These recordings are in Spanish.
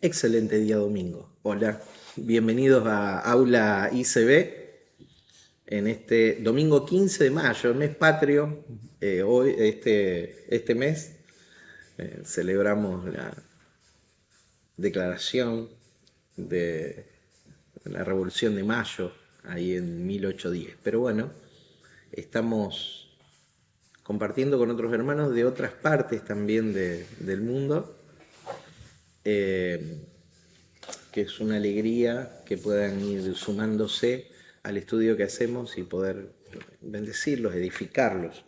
Excelente día domingo. Hola, bienvenidos a Aula ICB en este domingo 15 de mayo, el mes patrio. Hoy, este mes, celebramos la declaración de la Revolución de Mayo, ahí en 1810. Pero bueno, estamos compartiendo con otros hermanos de otras partes también del mundo. eh, que es una alegría que puedan ir sumándose al estudio que hacemos y poder bendecirlos, edificarlos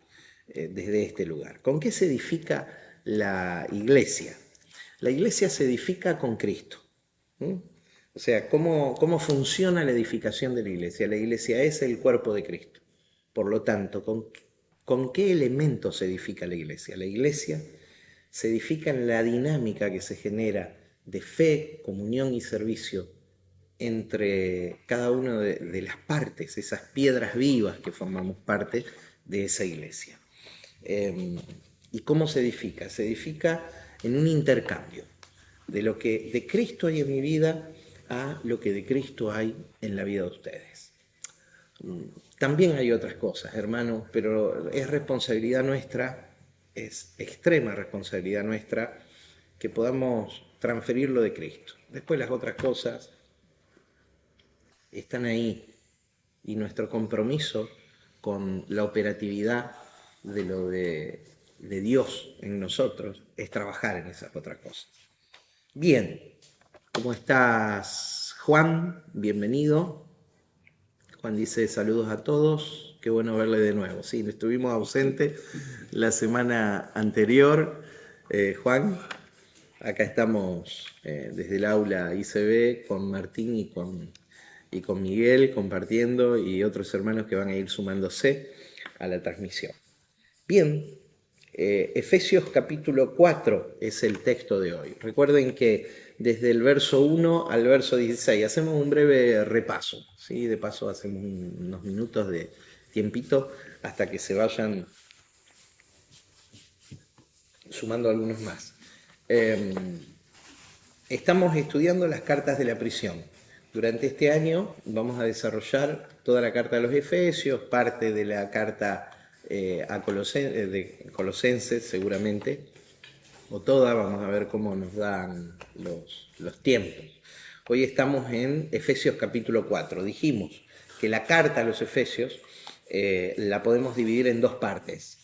desde este lugar. ¿Con qué se edifica la iglesia? La iglesia se edifica con Cristo. ¿Mm? O sea, ¿cómo funciona la edificación de la iglesia? La iglesia es el cuerpo de Cristo. Por lo tanto, ¿con qué elementos se edifica la iglesia? La iglesia se edifica en la dinámica que se genera de fe, comunión y servicio entre cada una de las partes, esas piedras vivas que formamos parte de esa iglesia. ¿Y cómo se edifica? Se edifica en un intercambio de lo que de Cristo hay en mi vida a lo que de Cristo hay en la vida de ustedes. También hay otras cosas, hermanos, pero es responsabilidad nuestra, es extrema responsabilidad nuestra que podamos transferirlo de Cristo. Después las otras cosas están ahí y nuestro compromiso con la operatividad de lo de Dios en nosotros es trabajar en esas otras cosas. Bien, ¿cómo estás, Juan? Bienvenido. Juan dice saludos a todos, qué bueno verle de nuevo. Sí, estuvimos ausentes la semana anterior. Juan, acá estamos desde el aula ICB con Martín y con Miguel compartiendo y otros hermanos que van a ir sumándose a la transmisión. Bien, Efesios capítulo 4 es el texto de hoy. Recuerden que desde el verso 1 al verso 16 hacemos un breve repaso, ¿sí? De paso hacemos unos minutos de tiempito hasta que se vayan sumando algunos más. Estamos estudiando las cartas de la prisión. Durante este año vamos a desarrollar toda la carta de los Efesios, parte de la carta de Colosenses seguramente, o toda, vamos a ver cómo nos dan los tiempos. Hoy estamos en Efesios capítulo 4. Dijimos que la carta a los Efesios la podemos dividir en dos partes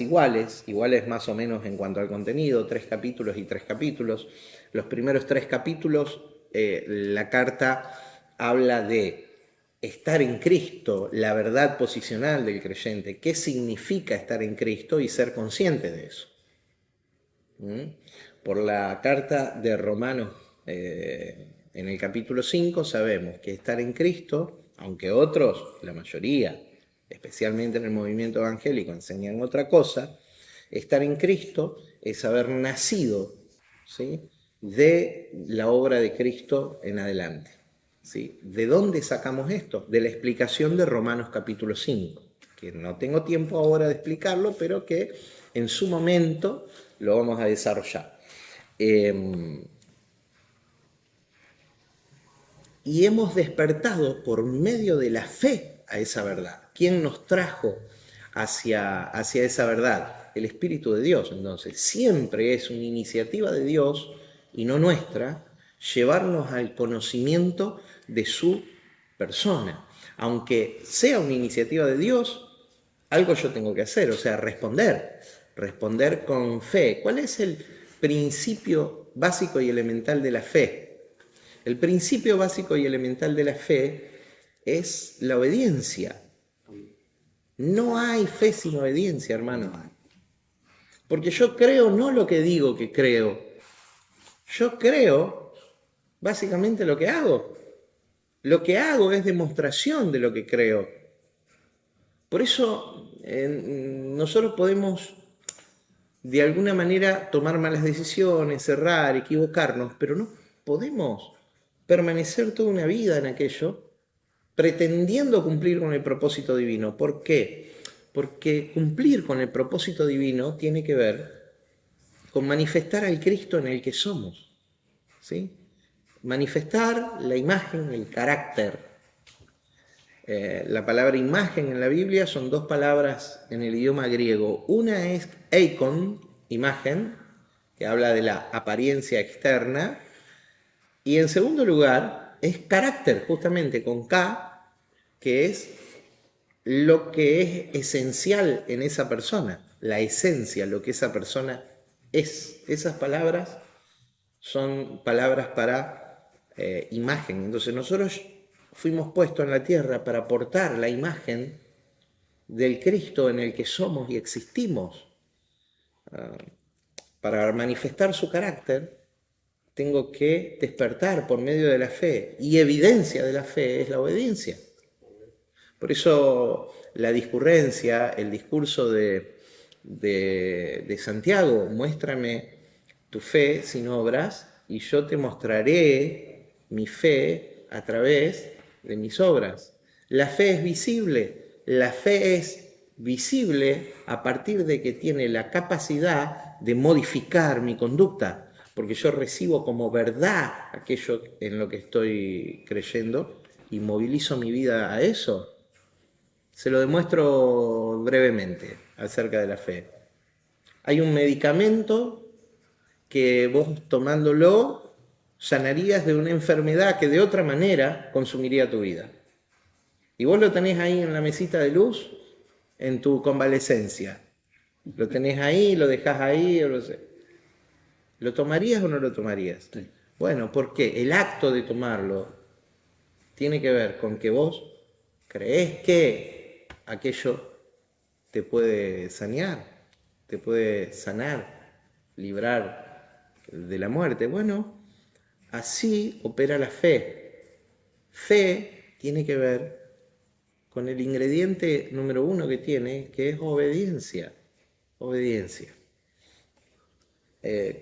iguales más o menos en cuanto al contenido, 3 capítulos y 3 capítulos. Los primeros 3 capítulos, la carta habla de estar en Cristo, la verdad posicional del creyente, qué significa estar en Cristo y ser consciente de eso. Por la carta de Romanos en el capítulo 5 sabemos que estar en Cristo, aunque otros, la mayoría, especialmente en el movimiento evangélico, enseñan otra cosa, estar en Cristo es haber nacido, ¿sí?, de la obra de Cristo en adelante. ¿Sí? ¿De dónde sacamos esto? De la explicación de Romanos capítulo 5, que no tengo tiempo ahora de explicarlo, pero que en su momento lo vamos a desarrollar. Y hemos despertado por medio de la fe a esa verdad. ¿Quién nos trajo hacia esa verdad? El Espíritu de Dios. Entonces, siempre es una iniciativa de Dios y no nuestra llevarnos al conocimiento de su persona. Aunque sea una iniciativa de Dios, algo yo tengo que hacer, o sea, responder con fe. ¿Cuál es el principio básico y elemental de la fe? El principio básico y elemental de la fe es la obediencia. No hay fe sin obediencia, hermano. Porque yo creo no lo que digo que creo. Yo creo básicamente lo que hago. Lo que hago es demostración de lo que creo. Por eso nosotros podemos de alguna manera tomar malas decisiones, errar, equivocarnos, pero no podemos permanecer toda una vida en aquello pretendiendo cumplir con el propósito divino. ¿Por qué? Porque cumplir con el propósito divino tiene que ver con manifestar al Cristo en el que somos. ¿sí? Manifestar la imagen, el carácter. La palabra imagen en la Biblia son dos palabras en el idioma griego. Una es eikon, imagen, que habla de la apariencia externa. Y en segundo lugar, es carácter, justamente con K, que es lo que es esencial en esa persona, la esencia, lo que esa persona es. Esas palabras son palabras para imagen. Entonces nosotros fuimos puestos en la tierra para portar la imagen del Cristo en el que somos y existimos. Para manifestar su carácter, tengo que despertar por medio de la fe, y evidencia de la fe es la obediencia. Por eso la discurrencia, el discurso de Santiago, muéstrame tu fe sin obras y yo te mostraré mi fe a través de mis obras. La fe es visible, la fe es visible a partir de que tiene la capacidad de modificar mi conducta, porque yo recibo como verdad aquello en lo que estoy creyendo y movilizo mi vida a eso. Se lo demuestro brevemente acerca de la fe. Hay un medicamento que vos tomándolo sanarías de una enfermedad que de otra manera consumiría tu vida. Y vos lo tenés ahí en la mesita de luz en tu convalecencia. Lo tenés ahí, lo dejás ahí, ¿lo tomarías o no lo tomarías? Sí. Bueno, porque el acto de tomarlo tiene que ver con que vos creés que aquello te puede sanear, te puede sanar, librar de la muerte. Bueno, así opera la fe. Fe tiene que ver con el ingrediente número uno que tiene, que es obediencia. Obediencia.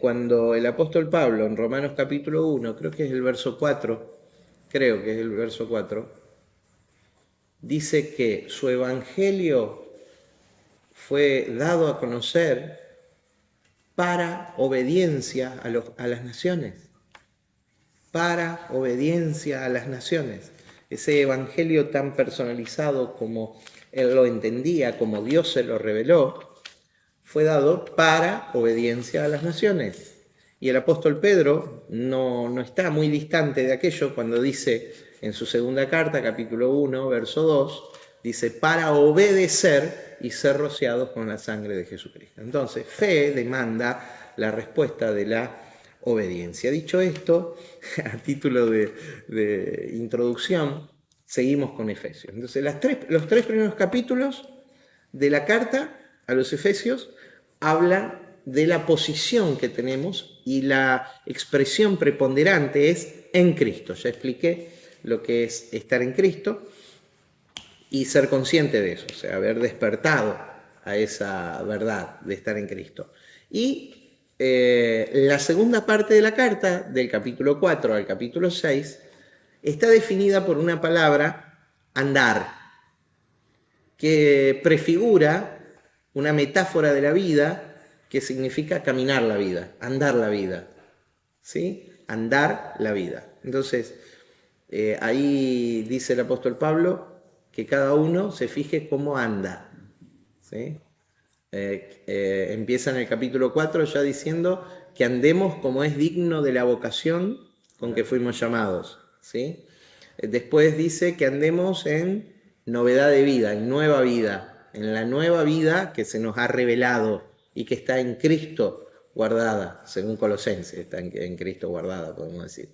Cuando el apóstol Pablo en Romanos capítulo 1, creo que es el verso 4, dice que su evangelio fue dado a conocer para obediencia a las naciones. Para obediencia a las naciones. Ese evangelio tan personalizado como él lo entendía, como Dios se lo reveló, fue dado para obediencia a las naciones. Y el apóstol Pedro no está muy distante de aquello cuando dice en su segunda carta, capítulo 1, verso 2, dice, para obedecer y ser rociados con la sangre de Jesucristo. Entonces, fe demanda la respuesta de la obediencia. Dicho esto, a título de introducción, seguimos con Efesios. Entonces, los tres primeros capítulos de la carta a los Efesios hablan de la posición que tenemos y la expresión preponderante es en Cristo. Ya expliqué lo que es estar en Cristo y ser consciente de eso, o sea, haber despertado a esa verdad de estar en Cristo. Y la segunda parte de la carta, del capítulo 4 al capítulo 6, está definida por una palabra, andar, que prefigura una metáfora de la vida que significa caminar la vida, andar la vida, ¿sí? Andar la vida. Entonces, ahí dice el apóstol Pablo que cada uno se fije cómo anda, ¿sí? Empieza en el capítulo 4 ya diciendo que andemos como es digno de la vocación con que fuimos llamados, ¿sí? Después dice que andemos en novedad de vida, en nueva vida, en la nueva vida que se nos ha revelado y que está en Cristo guardada, según Colosenses, está en Cristo guardada, podemos decir.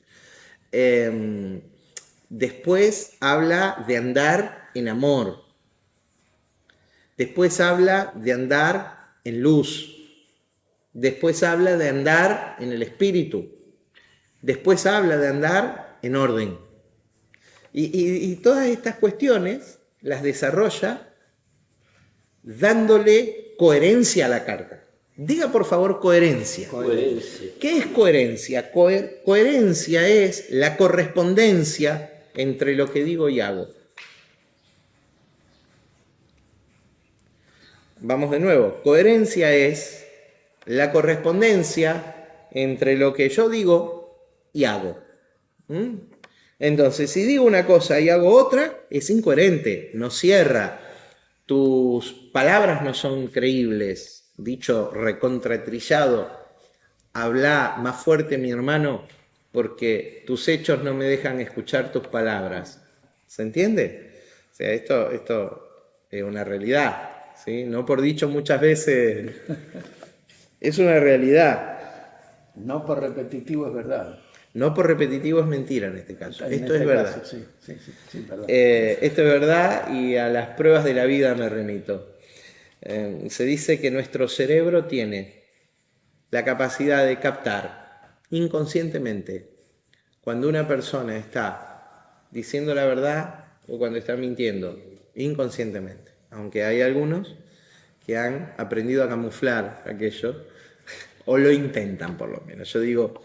Después habla de andar en amor. Después habla de andar en luz. Después habla de andar en el Espíritu. Después habla de andar en orden. Y todas estas cuestiones las desarrolla dándole coherencia a la carta. Diga por favor coherencia. Coherencia. ¿Qué es coherencia? Coherencia es la correspondencia entre lo que digo y hago. Vamos de nuevo. Coherencia es la correspondencia entre lo que yo digo y hago. ¿Mm? Entonces, si digo una cosa y hago otra, es incoherente, no cierra. Tus palabras no son creíbles. Dicho recontratrillado, habla más fuerte, mi hermano, porque tus hechos no me dejan escuchar tus palabras. ¿Se entiende? O sea, esto es una realidad, ¿sí? No por dicho muchas veces, es una realidad. No por repetitivo es verdad. No por repetitivo es mentira en este caso. En Esto este es verdad. caso, sí, verdad. Esto es verdad y a las pruebas de la vida me remito. Se dice que nuestro cerebro tiene la capacidad de captar inconscientemente cuando una persona está diciendo la verdad o cuando está mintiendo, inconscientemente. Aunque hay algunos que han aprendido a camuflar aquello, o lo intentan por lo menos. Yo digo,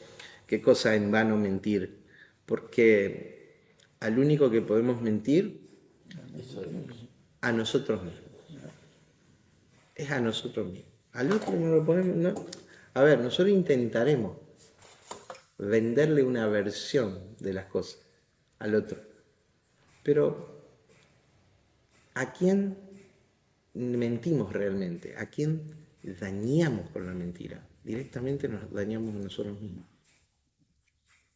qué cosa en vano mentir, porque al único que podemos mentir, a nosotros mismos. Es a nosotros mismos. Al otro no lo podemos... No. A ver, nosotros intentaremos venderle una versión de las cosas al otro. Pero, ¿a quién mentimos realmente? ¿A quién dañamos con la mentira? Directamente nos dañamos a nosotros mismos.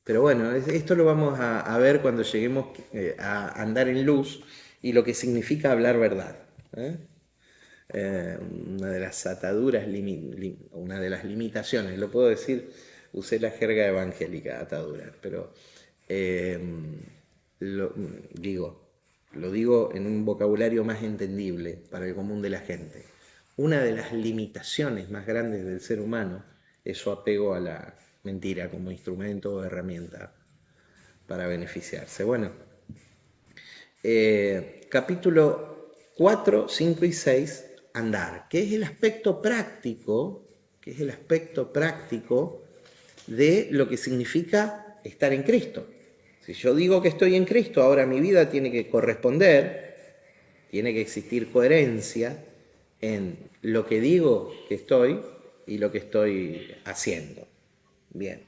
Pero bueno, esto lo vamos a ver cuando lleguemos a andar en luz y lo que significa hablar verdad. ¿Eh? Una de las ataduras, una de las limitaciones, lo puedo decir, usé la jerga evangélica, atadura, pero eh, lo, lo digo en un vocabulario más entendible para el común de la gente. Una de las limitaciones más grandes del ser humano es su apego a la mentira como instrumento o herramienta para beneficiarse. Bueno, capítulo 4, 5 y 6, andar, que es el aspecto práctico, de lo que significa estar en Cristo. Si yo digo que estoy en Cristo, ahora mi vida tiene que corresponder, tiene que existir coherencia en lo que digo que estoy y lo que estoy haciendo. Bien.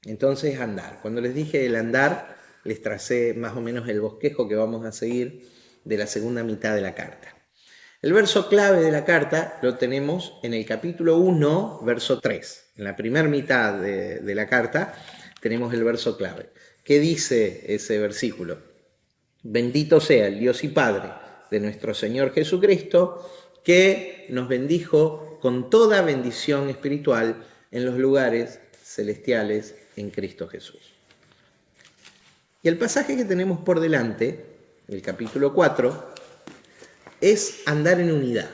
Entonces, andar. Cuando les dije el andar, les tracé más o menos el bosquejo que vamos a seguir de la segunda mitad de la carta. El verso clave de la carta lo tenemos en el capítulo 1, verso 3. En la primera mitad de la carta tenemos el verso clave. ¿Qué dice ese versículo? Bendito sea el Dios y Padre de nuestro Señor Jesucristo, que nos bendijo con toda bendición espiritual en los lugares celestiales en Cristo Jesús. Y el pasaje que tenemos por delante, el capítulo 4, es andar en unidad.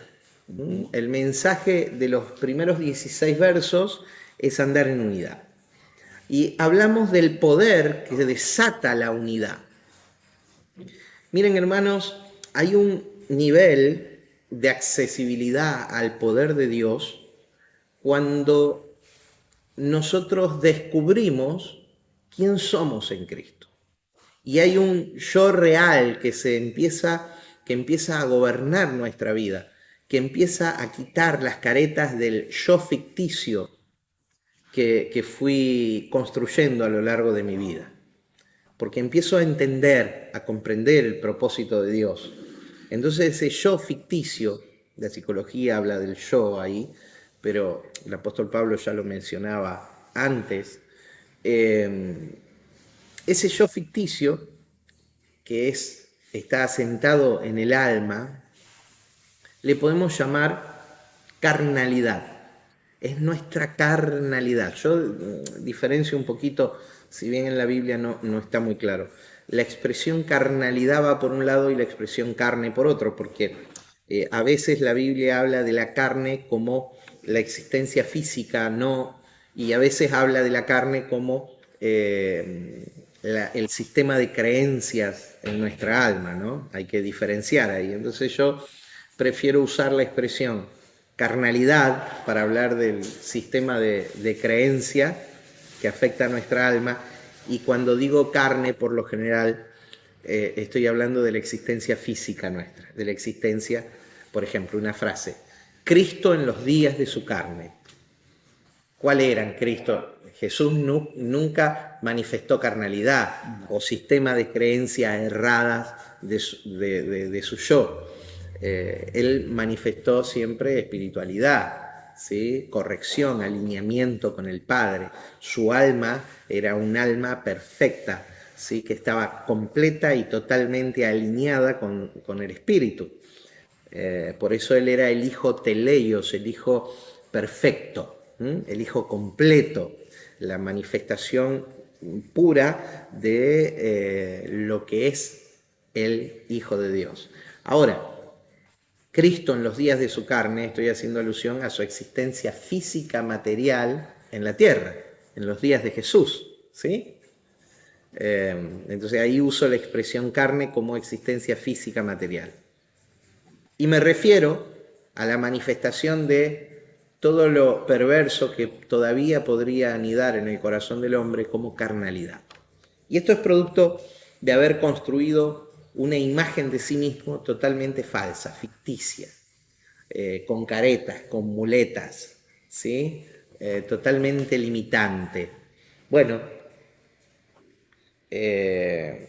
El mensaje de los primeros 16 versos es andar en unidad. Y hablamos del poder que desata la unidad. Miren, hermanos, hay un nivel de accesibilidad al poder de Dios cuando nosotros descubrimos quién somos en Cristo. Y hay un yo real que empieza a gobernar nuestra vida, que empieza a quitar las caretas del yo ficticio que fui construyendo a lo largo de mi vida. Porque empiezo a entender, a comprender el propósito de Dios. Entonces ese yo ficticio, la psicología habla del yo ahí, pero el apóstol Pablo ya lo mencionaba antes, ese yo ficticio que está asentado en el alma, le podemos llamar carnalidad. Es nuestra carnalidad. Yo diferencio un poquito, si bien en la Biblia no está muy claro. La expresión carnalidad va por un lado y la expresión carne por otro, porque a veces la Biblia habla de la carne como la existencia física, no, y a veces habla de la carne como el sistema de creencias en nuestra alma, ¿no? Hay que diferenciar ahí. Entonces yo prefiero usar la expresión carnalidad para hablar del sistema de creencia que afecta a nuestra alma, y cuando digo carne, por lo general, estoy hablando de la existencia física nuestra, de la existencia, por ejemplo, una frase, Cristo en los días de su carne. ¿Cuál era en Cristo? Jesús nunca manifestó carnalidad o sistema de creencias erradas de su yo. Él manifestó siempre espiritualidad, ¿sí? Corrección, alineamiento con el Padre. Su alma era un alma perfecta, ¿sí? Que estaba completa y totalmente alineada con el Espíritu. Por eso él era el hijo teleios, el hijo perfecto, el hijo completo, la manifestación pura de lo que es el Hijo de Dios. Ahora, Cristo en los días de su carne, estoy haciendo alusión a su existencia física material en la tierra, en los días de Jesús, ¿sí? Entonces ahí uso la expresión carne como existencia física material. Y me refiero a la manifestación de todo lo perverso que todavía podría anidar en el corazón del hombre como carnalidad. Y esto es producto de haber construido una imagen de sí mismo totalmente falsa, ficticia, con caretas, con muletas, ¿sí? Totalmente limitante. Bueno, ese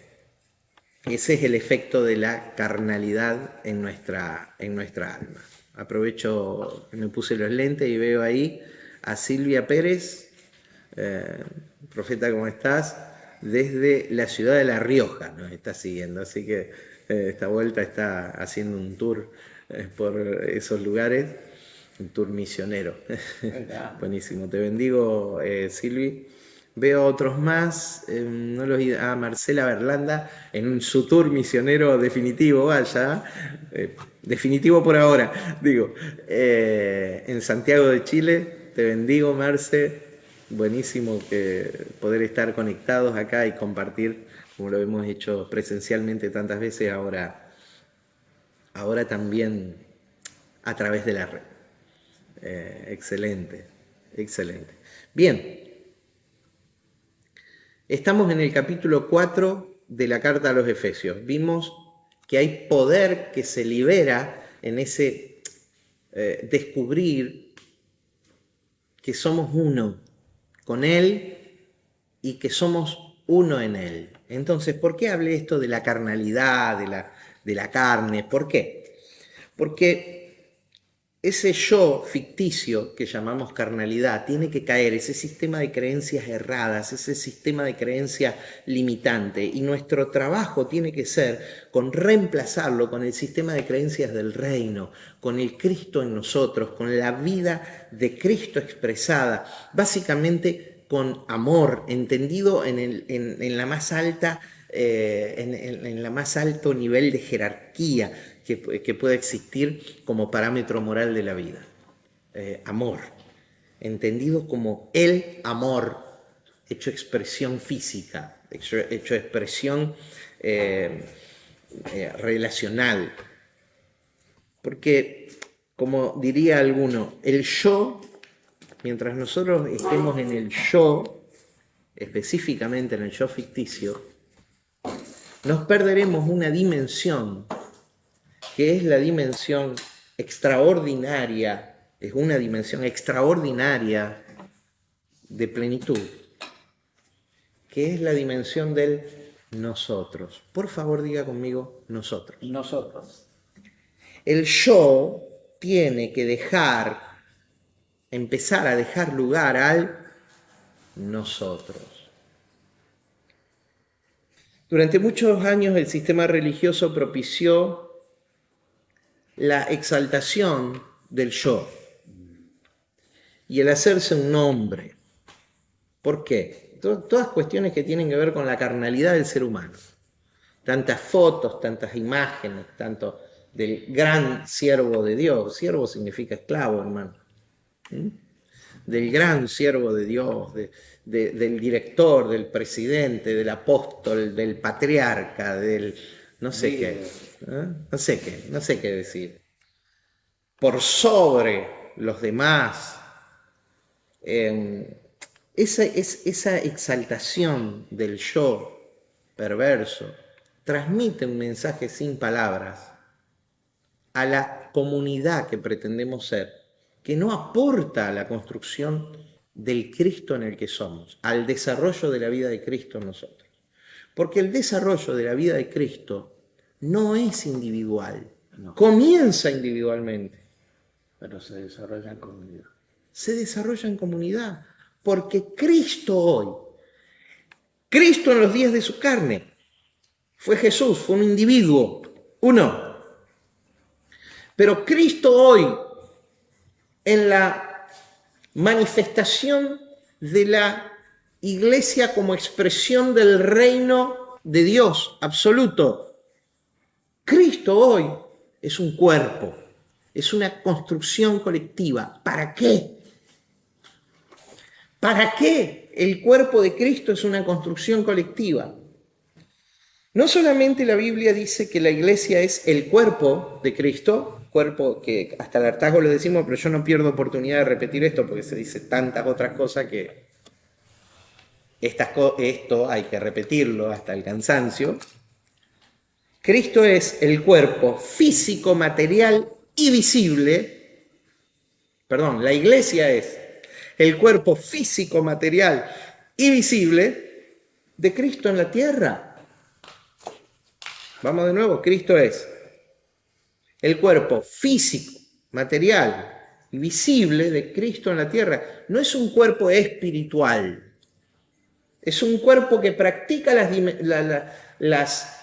es el efecto de la carnalidad en nuestra alma. Aprovecho que me puse los lentes y veo ahí a Silvia Pérez, profeta, ¿cómo estás? Desde la ciudad de La Rioja nos está siguiendo, así que esta vuelta está haciendo un tour por esos lugares, un tour misionero. Buenísimo, te bendigo, Silvi. Veo otros más, no los, Marcela Berlanda en su tour misionero definitivo allá, definitivo por ahora, digo, en Santiago de Chile. Te bendigo, Marce, buenísimo que poder estar conectados acá y compartir, como lo hemos hecho presencialmente tantas veces, ahora también a través de la red. Excelente, excelente. Bien. Estamos en el capítulo 4 de la carta a los Efesios. Vimos que hay poder que se libera en ese descubrir que somos uno con Él y que somos uno en Él. Entonces, ¿por qué hablé esto de la carnalidad, de la carne? ¿Por qué? Porque ese yo ficticio que llamamos carnalidad tiene que caer, ese sistema de creencias erradas, ese sistema de creencias limitante, y nuestro trabajo tiene que ser con reemplazarlo con el sistema de creencias del reino, con el Cristo en nosotros, con la vida de Cristo expresada, básicamente con amor, entendido en la más alta, en la más alto nivel de jerarquía que pueda existir como parámetro moral de la vida. Amor, entendido como el amor, hecho expresión física, hecho expresión relacional. Porque, como diría alguno, el yo, mientras nosotros estemos en el yo, específicamente en el yo ficticio, nos perderemos una dimensión que es la dimensión extraordinaria, es una dimensión extraordinaria de plenitud, que es la dimensión del nosotros. Por favor, diga conmigo nosotros. Nosotros. El yo tiene que empezar a dejar lugar al nosotros. Durante muchos años el sistema religioso propició la exaltación del yo y el hacerse un nombre. ¿Por qué? Todas cuestiones que tienen que ver con la carnalidad del ser humano. Tantas fotos, tantas imágenes, tanto del gran siervo de Dios. Siervo significa esclavo, hermano. Del gran siervo de Dios, del director, del presidente, del apóstol, del patriarca, del no sé qué. No sé qué decir. Por sobre los demás. Esa exaltación del yo perverso transmite un mensaje sin palabras a la comunidad que pretendemos ser, que no aporta a la construcción del Cristo en el que somos, al desarrollo de la vida de Cristo en nosotros. Porque el desarrollo de la vida de Cristo no es individual, No. Comienza individualmente. Pero se desarrolla en comunidad. Se desarrolla en comunidad, porque Cristo en los días de su carne, fue Jesús, fue un individuo, uno. Pero Cristo hoy, en la manifestación de la iglesia como expresión del reino de Dios absoluto, Cristo hoy es un cuerpo, es una construcción colectiva. ¿Para qué? ¿Para qué el cuerpo de Cristo es una construcción colectiva? No solamente la Biblia dice que la iglesia es el cuerpo de Cristo, cuerpo que hasta el hartazgo lo decimos, pero yo no pierdo oportunidad de repetir esto porque se dice tantas otras cosas que esto hay que repetirlo hasta el cansancio. Cristo es el cuerpo físico, material y visible. Perdón, la iglesia es el cuerpo físico, material y visible de Cristo en la tierra. Vamos de nuevo, Cristo es el cuerpo físico, material y visible de Cristo en la tierra. No es un cuerpo espiritual, es un cuerpo que practica las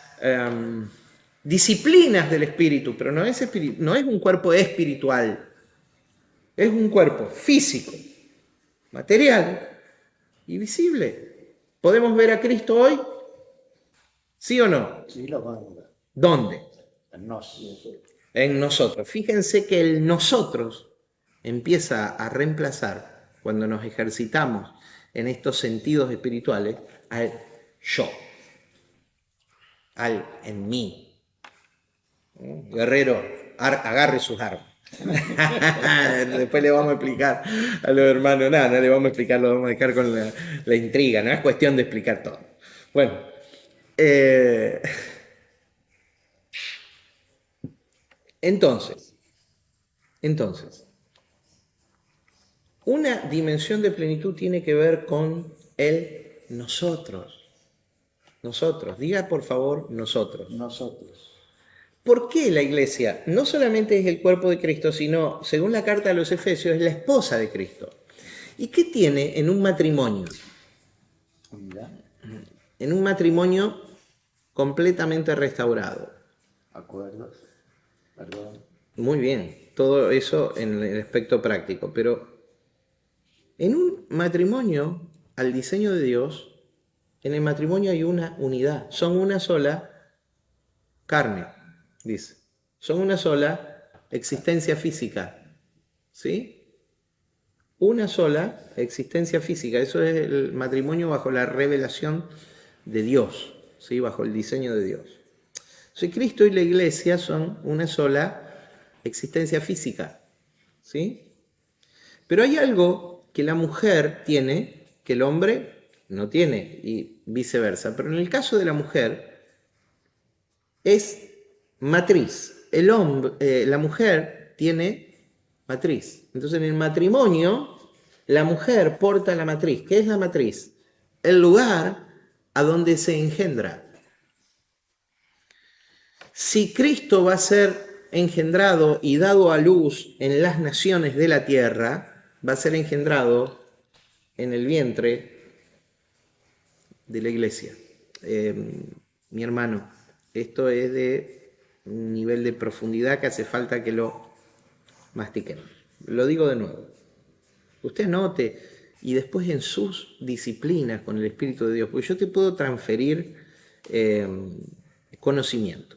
disciplinas del espíritu, pero no es un cuerpo espiritual, es un cuerpo físico, material y visible. ¿Podemos ver a Cristo hoy? ¿Sí o no? Sí, lo van a ver. ¿Dónde? En nosotros. En nosotros. Fíjense que el nosotros empieza a reemplazar, cuando nos ejercitamos en estos sentidos espirituales, al yo, al en mí. Guerrero, agarre sus armas. Después le vamos a explicar a los hermanos, nada, no le vamos a explicar, lo vamos a dejar con la intriga, no es cuestión de explicar todo. Bueno, entonces, una dimensión de plenitud tiene que ver con el nosotros. Nosotros, diga por favor nosotros. Nosotros. ¿Por qué la iglesia no solamente es el cuerpo de Cristo, sino, según la carta a los Efesios, es la esposa de Cristo? ¿Y qué tiene en un matrimonio? Unidad. En un matrimonio completamente restaurado. Acuerdos. Perdón. Muy bien, todo eso en el aspecto práctico, pero en un matrimonio, al diseño de Dios, en el matrimonio hay una unidad, son una sola carne, dice, son una sola existencia física, ¿sí? Una sola existencia física, eso es el matrimonio bajo la revelación de Dios, ¿sí? Bajo el diseño de Dios. Entonces, Cristo y la iglesia son una sola existencia física, ¿sí? Pero hay algo que la mujer tiene que el hombre no tiene y viceversa. Pero en el caso de la mujer es matriz. La mujer tiene matriz. Entonces en el matrimonio la mujer porta la matriz. ¿Qué es la matriz? El lugar a donde se engendra. Si Cristo va a ser engendrado y dado a luz en las naciones de la tierra, va a ser engendrado en el vientre de la iglesia. Mi hermano, esto es de un nivel de profundidad que hace falta que lo mastiquen. Lo digo de nuevo. Usted note y después en sus disciplinas con el Espíritu de Dios, porque yo te puedo transferir conocimiento,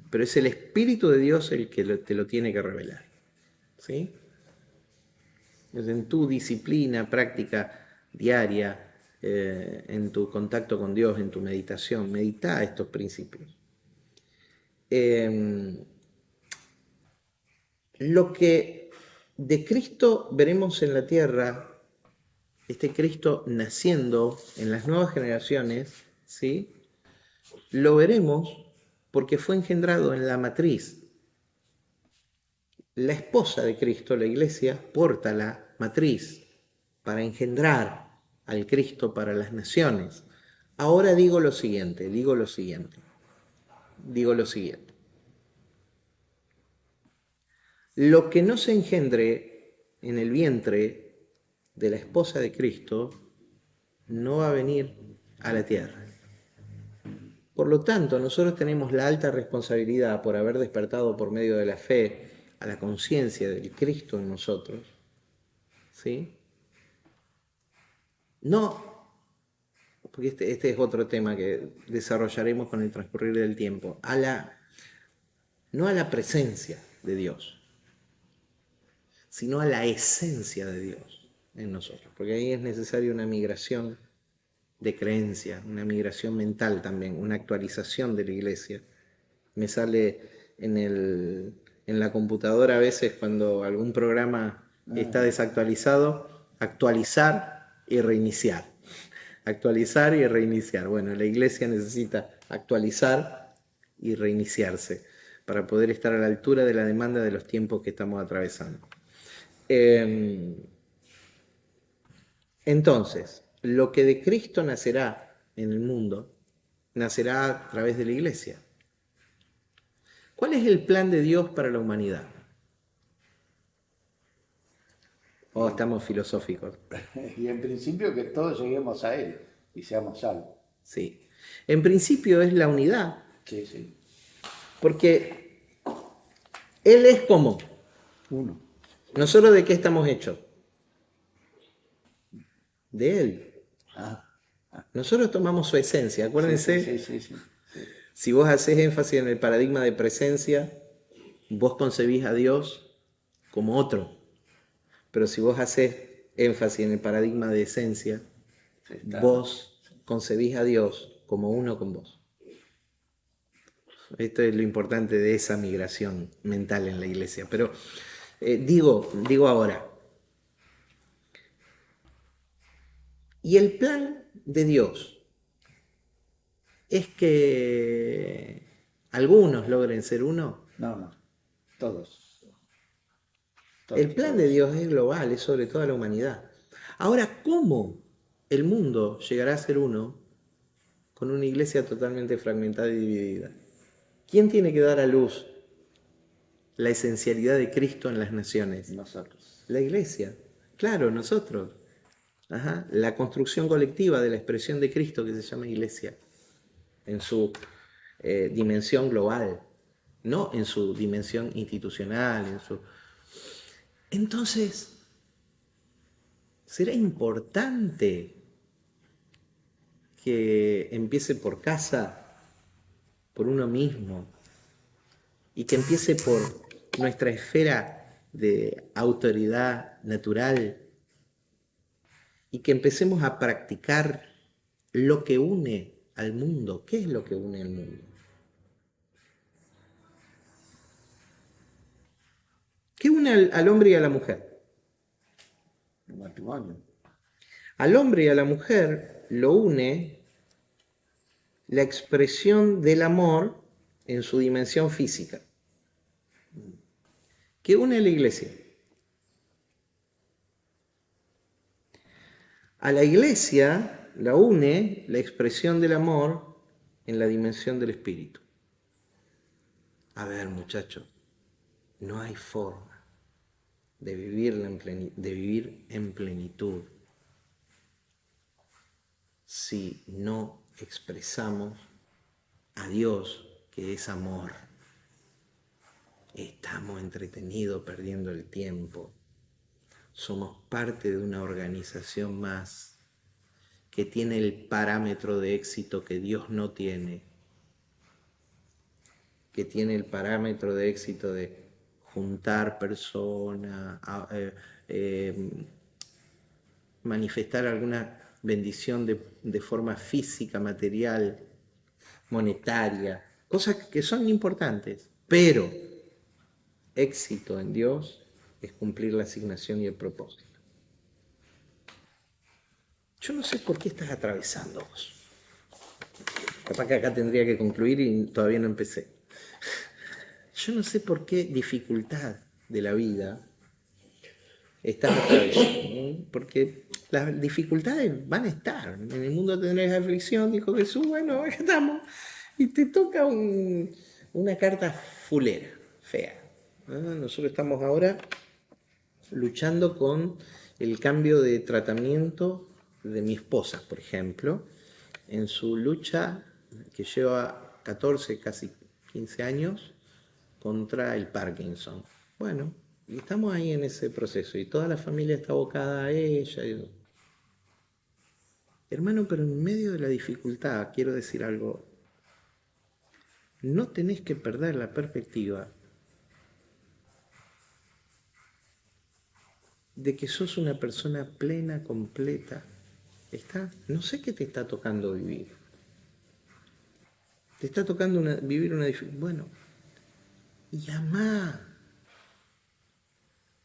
pero es el Espíritu de Dios el que te lo tiene que revelar. ¿Sí? Es en tu disciplina, práctica diaria, en tu contacto con Dios, en tu meditación, medita estos principios. Lo que de Cristo veremos en la tierra, este Cristo naciendo en las nuevas generaciones, ¿sí? Lo veremos porque fue engendrado en la matriz. La esposa de Cristo, la iglesia, porta la matriz. para engendrar al Cristo para las naciones. Ahora digo lo siguiente. Lo que no se engendre en el vientre de la esposa de Cristo no va a venir a la tierra. Por lo tanto, nosotros tenemos la alta responsabilidad por haber despertado por medio de la fe a la conciencia del Cristo en nosotros, ¿sí? No, porque este es otro tema que desarrollaremos con el transcurrir del tiempo, no a la presencia de Dios, sino a la esencia de Dios en nosotros, porque ahí es necesaria una migración de creencia, una migración mental también, una actualización de la iglesia. Me sale en la computadora a veces cuando algún programa está desactualizado, actualizar y reiniciar. Actualizar y reiniciar. Bueno, la iglesia necesita actualizar y reiniciarse para poder estar a la altura de la demanda de los tiempos que estamos atravesando. Entonces, lo que de Cristo nacerá en el mundo, nacerá a través de la iglesia. ¿Cuál es el plan de Dios para la humanidad? Oh, estamos filosóficos. Y en principio que todos lleguemos a Él y seamos salvos. Sí. En principio es la unidad, Sí, sí. porque Él es como. Uno. ¿Nosotros de qué estamos hechos? De Él. Ah, Nosotros tomamos su esencia. Acuérdense, sí. si vos haces énfasis en el paradigma de presencia, vos concebís a Dios como otro. Pero si vos haces énfasis en el paradigma de esencia, vos concebís a Dios como uno con vos. Esto es lo importante de esa migración mental en la iglesia. Pero digo ahora, y el plan de Dios es que algunos logren ser uno. No, todos. El plan de Dios es global, es sobre toda la humanidad. Ahora, ¿cómo el mundo llegará a ser uno con una iglesia totalmente fragmentada y dividida? ¿Quién tiene que dar a luz la esencialidad de Cristo en las naciones? Nosotros. La iglesia. Claro, nosotros. Ajá. La construcción colectiva de la expresión de Cristo que se llama iglesia, en su dimensión global, no en su dimensión institucional, Entonces, será importante que empiece por casa, por uno mismo, y que empiece por nuestra esfera de autoridad natural, y que empecemos a practicar lo que une al mundo. ¿Qué es lo que une al mundo? ¿Qué une al hombre y a la mujer? El matrimonio. Al hombre y a la mujer lo une la expresión del amor en su dimensión física. ¿Qué une a la iglesia? A la iglesia la une la expresión del amor en la dimensión del espíritu. A ver, muchachos, no hay forma de vivir en plenitud si no expresamos a Dios, que es amor. Estamos entretenidos perdiendo el tiempo. Somos parte de una organización más que tiene el parámetro de éxito que Dios no tiene, que tiene el parámetro de éxito de juntar personas, manifestar alguna bendición de forma física, material, monetaria, cosas que son importantes, pero éxito en Dios es cumplir la asignación y el propósito. Yo no sé por qué estás atravesando vos. Capaz que acá tendría que concluir y todavía no empecé. Yo no sé por qué dificultad de la vida estás atravesando. Porque Las dificultades van a estar. En el mundo tendréis aflicción, dijo Jesús. Bueno, acá estamos. Y te toca una carta fulera, fea. Nosotros estamos ahora luchando con el cambio de tratamiento de mi esposa, por ejemplo, en su lucha que lleva 14, casi 15 años contra el Parkinson. Bueno, y estamos ahí en ese proceso y toda la familia está abocada a ella. Hermano, pero en medio de la dificultad, quiero decir algo, no tenés que perder la perspectiva de que sos una persona plena, completa. No sé qué te está tocando vivir. Te está tocando vivir una dificultad. Bueno, y amá.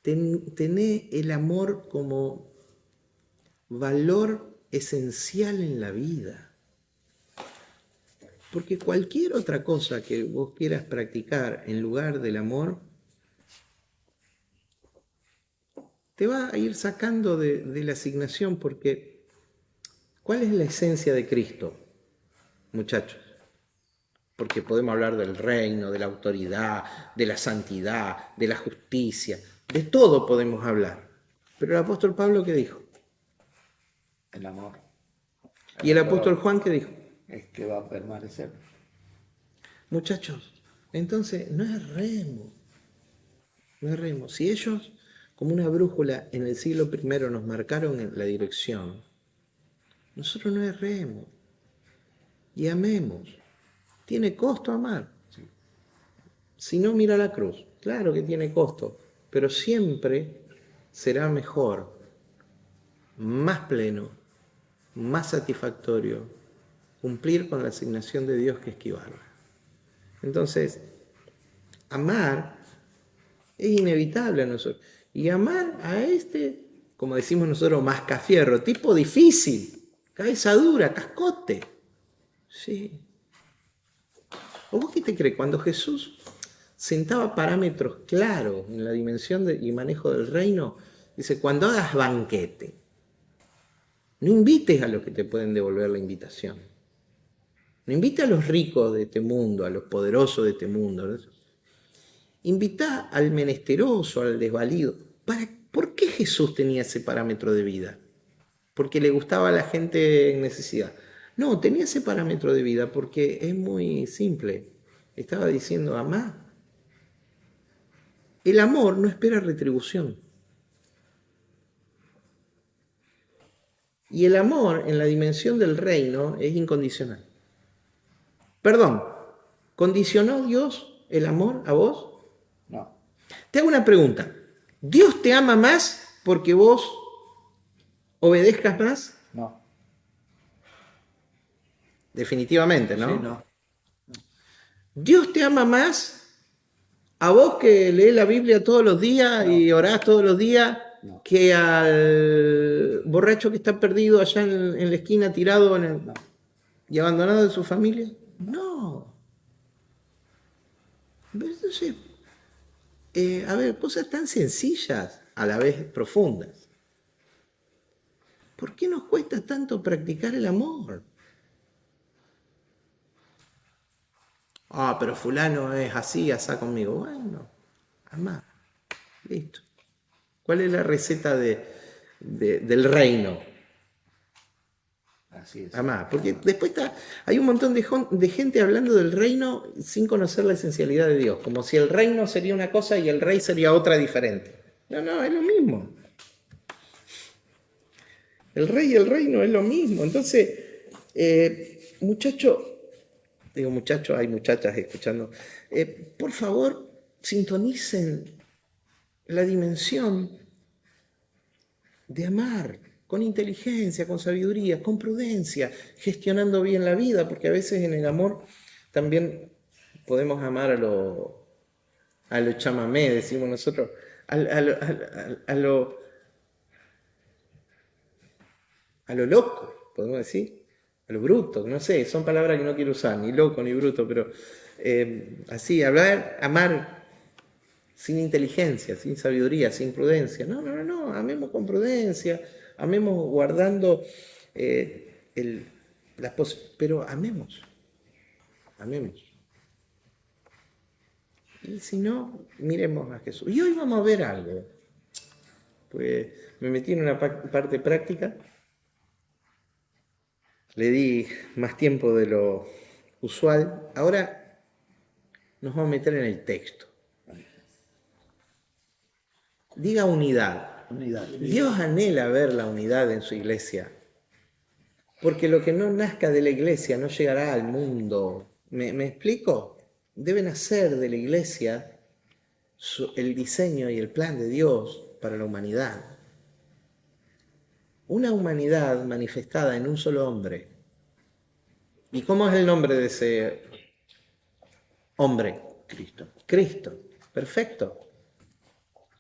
Tené el amor como valor esencial en la vida. Porque cualquier otra cosa que vos quieras practicar en lugar del amor, te va a ir sacando de la asignación, porque ¿cuál es la esencia de Cristo, muchachos? Porque podemos hablar del reino, de la autoridad, de la santidad, de la justicia, de todo podemos hablar. Pero el apóstol Pablo, ¿qué dijo? El amor. ¿Y el apóstol Juan qué dijo? Es que va a permanecer. Muchachos, entonces no es remo, no es remo. Si ellos, como una brújula en el siglo I, nos marcaron en la dirección, nosotros no es remo. Y amemos. Tiene costo amar. Sí. Si no, mira la cruz. Claro que tiene costo, pero siempre será mejor, más pleno, más satisfactorio cumplir con la asignación de Dios que esquivarla. Entonces, amar es inevitable a nosotros. Y amar a este, como decimos nosotros, mascafierro, tipo difícil, cabeza dura, cascote. Sí. ¿O vos qué te crees? Cuando Jesús sentaba parámetros claros en la dimensión y manejo del reino, dice, cuando hagas banquete, no invites a los que te pueden devolver la invitación. No invites a los ricos de este mundo, a los poderosos de este mundo. ¿No? Invita al menesteroso, al desvalido. ¿Por qué Jesús tenía ese parámetro de vida? ¿Porque le gustaba a la gente en necesidad? No, tenía ese parámetro de vida porque es muy simple. Estaba diciendo, amá. El amor no espera retribución. Y el amor en la dimensión del reino es incondicional. Perdón, ¿condicionó Dios el amor a vos? No. Te hago una pregunta. ¿Dios te ama más porque vos obedezcas más? No. Definitivamente, ¿no? Sí, no. ¿Dios te ama más a vos que lees la Biblia todos los días y orás todos los días que al borracho que está perdido allá en la esquina tirado y abandonado de su familia? No. Entonces, a ver, cosas tan sencillas a la vez profundas. ¿Por qué nos cuesta tanto practicar el amor? Ah, pero fulano es así, asá conmigo. Bueno, amá. Listo. ¿Cuál es la receta del reino? Así es. Amá. Porque después hay un montón de gente hablando del reino sin conocer la esencialidad de Dios. Como si el reino sería una cosa y el rey sería otra diferente. No, es lo mismo. El rey y el reino es lo mismo. Entonces, muchacho, hay muchachas escuchando, por favor, sintonicen la dimensión de amar con inteligencia, con sabiduría, con prudencia, gestionando bien la vida, porque a veces en el amor también podemos amar a lo chamamé, decimos nosotros, a lo loco, podemos decir, a lo bruto, no sé, son palabras que no quiero usar, ni loco ni bruto, pero así, amar sin inteligencia, sin sabiduría, sin prudencia. No, amemos con prudencia, Amemos guardando pero amemos, amemos. Y si no, miremos a Jesús. Y hoy vamos a ver algo. Pues me metí en una parte práctica, le di más tiempo de lo usual. Ahora nos vamos a meter en el texto. Diga unidad. Unidad. Dios anhela ver la unidad en su iglesia. Porque lo que no nazca de la iglesia no llegará al mundo. ¿Me explico? Debe nacer de la iglesia el diseño y el plan de Dios para la humanidad. Una humanidad manifestada en un solo hombre. ¿Y cómo es el nombre de ese hombre? Cristo. Cristo. Perfecto.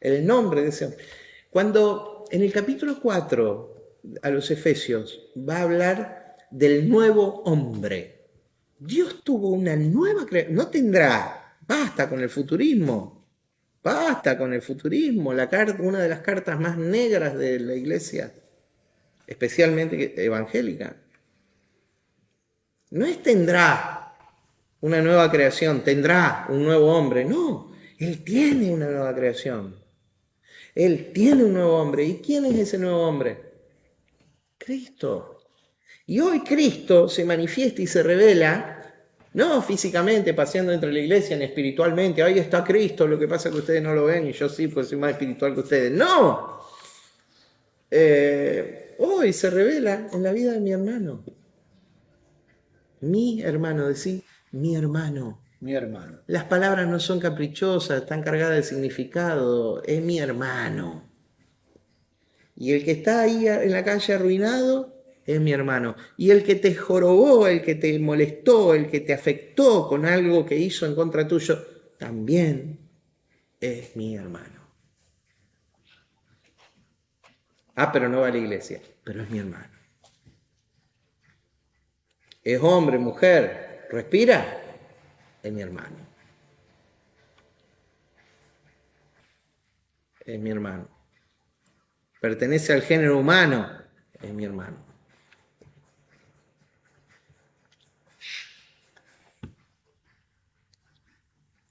El nombre de ese hombre. Cuando en el capítulo 4 a los Efesios va a hablar del nuevo hombre. Dios tuvo una nueva creación. No tendrá. Basta con el futurismo. Basta con el futurismo. Una de las cartas más negras de la iglesia, especialmente evangélica. No es tendrá una nueva creación, tendrá un nuevo hombre. No, Él tiene una nueva creación. Él tiene un nuevo hombre. ¿Y quién es ese nuevo hombre? Cristo. Y hoy Cristo se manifiesta y se revela, no físicamente paseando entre la iglesia, ni espiritualmente. Ahí está Cristo, lo que pasa es que ustedes no lo ven y yo sí, pues soy más espiritual que ustedes. ¡No! Hoy se revela en la vida de mi hermano. Mi hermano, decís, mi hermano. Mi hermano. Las palabras no son caprichosas, están cargadas de significado. Es mi hermano. Y el que está ahí en la calle arruinado es mi hermano. Y el que te jorobó, el que te molestó, el que te afectó con algo que hizo en contra tuyo, también es mi hermano. Ah, pero no va a la iglesia, pero es mi hermano. Es hombre, mujer, respira, es mi hermano. Es mi hermano. Pertenece al género humano, es mi hermano.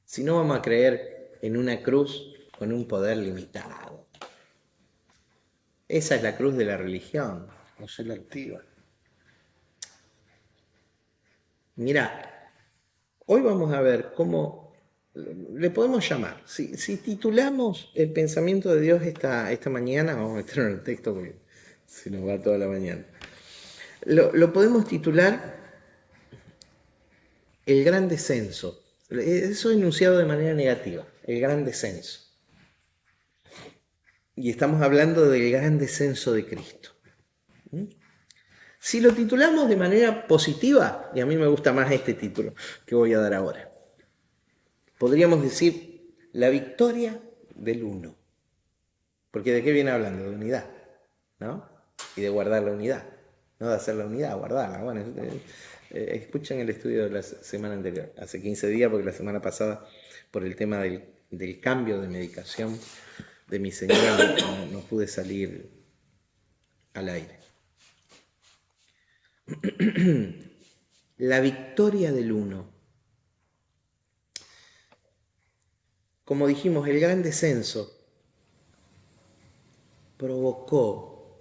Si no, vamos a creer en una cruz con un poder limitado. Esa es la cruz de la religión. No se la activa. Mira, hoy vamos a ver cómo le podemos llamar. Si titulamos el pensamiento de Dios esta mañana, vamos a meterlo en el texto porque se nos va toda la mañana. Lo podemos titular El gran descenso. Eso enunciado de manera negativa, el gran descenso. Y estamos hablando del gran descenso de Cristo. Si lo titulamos de manera positiva, y a mí me gusta más este título que voy a dar ahora, podríamos decir la victoria del uno. Porque ¿de qué viene hablando? De unidad, ¿no? Y de guardar la unidad. No de hacer la unidad, guardarla. Bueno, escuchen el estudio de la semana anterior, hace 15 días, porque la semana pasada, por el tema del cambio de medicación de mi señora, no pude salir al aire. La victoria del uno. Como dijimos, el gran descenso provocó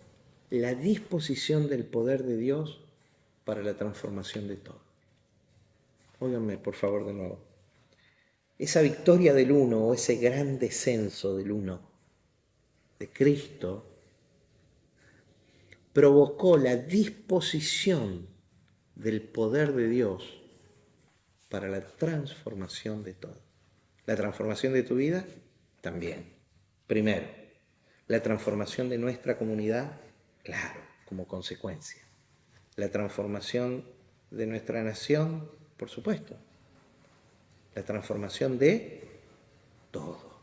la disposición del poder de Dios para la transformación de todo. Óiganme, por favor, de nuevo. Esa victoria del uno, o ese gran descenso del uno, de Cristo, provocó la disposición del poder de Dios para la transformación de todo. La transformación de tu vida, también. Primero, la transformación de nuestra comunidad, claro, como consecuencia. La transformación de nuestra nación, por supuesto. La transformación de todo.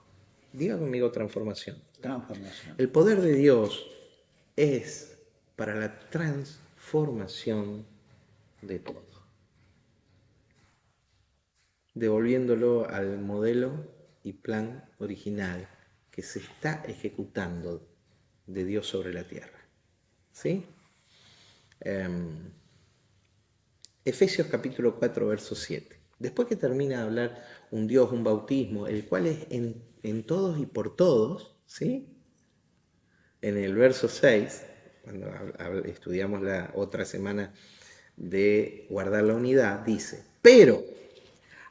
Diga conmigo transformación. Transformación. El poder de Dios es para la transformación de todo. Devolviéndolo al modelo y plan original que se está ejecutando de Dios sobre la tierra. ¿sí? Em, Efesios capítulo 4, verso 7. Después que termina de hablar un Dios, un bautismo, el cual es en todos y por todos, ¿sí? En el verso 6, cuando estudiamos la otra semana de guardar la unidad, dice, pero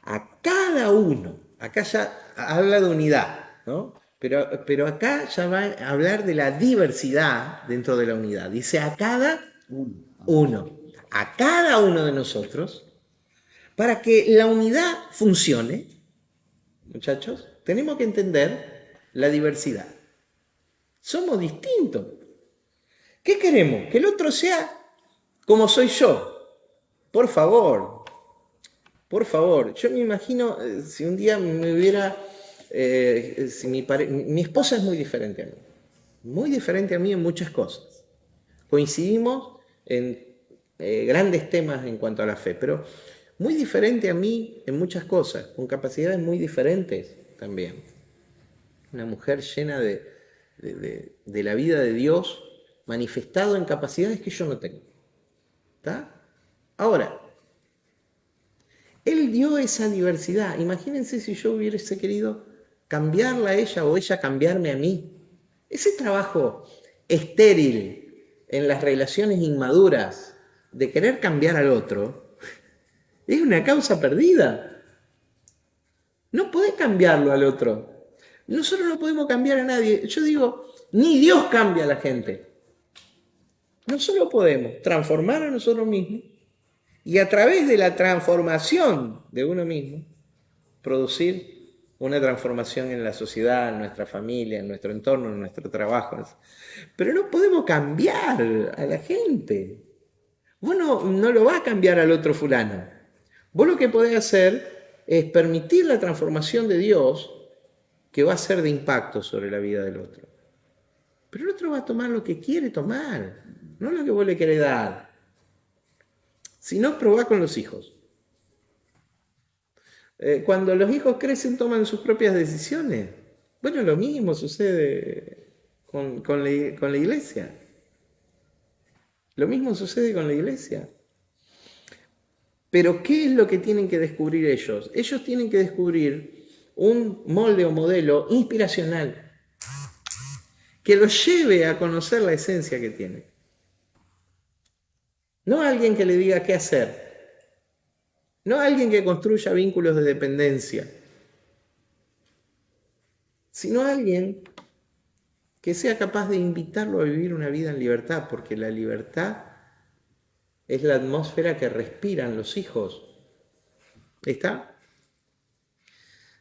a cada uno, acá ya habla de unidad, ¿no? Pero acá ya va a hablar de la diversidad dentro de la unidad. Dice a cada uno, a cada uno de nosotros, para que la unidad funcione, muchachos, tenemos que entender la diversidad. Somos distintos. ¿Qué queremos? Que el otro sea como soy yo. Por favor, por favor. Yo me imagino si un día me hubiera... si mi esposa es muy diferente a mí. Muy diferente a mí en muchas cosas. Coincidimos en grandes temas en cuanto a la fe, pero muy diferente a mí en muchas cosas, con capacidades muy diferentes también. Una mujer llena de la vida de Dios, manifestado en capacidades que yo no tengo. ¿Está? Ahora, Él dio esa diversidad. Imagínense si yo hubiese querido cambiarla a ella o ella cambiarme a mí. Ese trabajo estéril en las relaciones inmaduras de querer cambiar al otro es una causa perdida. No podés cambiarlo al otro. Nosotros no podemos cambiar a nadie. Yo digo, ni Dios cambia a la gente. Nosotros podemos transformar a nosotros mismos y a través de la transformación de uno mismo, producir una transformación en la sociedad, en nuestra familia, en nuestro entorno, en nuestro trabajo. Pero no podemos cambiar a la gente. Vos no lo vas a cambiar al otro fulano. Vos lo que podés hacer es permitir la transformación de Dios que va a ser de impacto sobre la vida del otro. Pero el otro va a tomar lo que quiere tomar, no lo que vos le querés dar. Si no, probá con los hijos. Cuando los hijos crecen, toman sus propias decisiones. Bueno, lo mismo sucede con la iglesia. Lo mismo sucede con la iglesia. Pero ¿qué es lo que tienen que descubrir ellos? Ellos tienen que descubrir un molde o modelo inspiracional que los lleve a conocer la esencia que tienen. No alguien que le diga qué hacer. No alguien que construya vínculos de dependencia. Sino alguien que sea capaz de invitarlo a vivir una vida en libertad, porque la libertad es la atmósfera que respiran los hijos. ¿Está?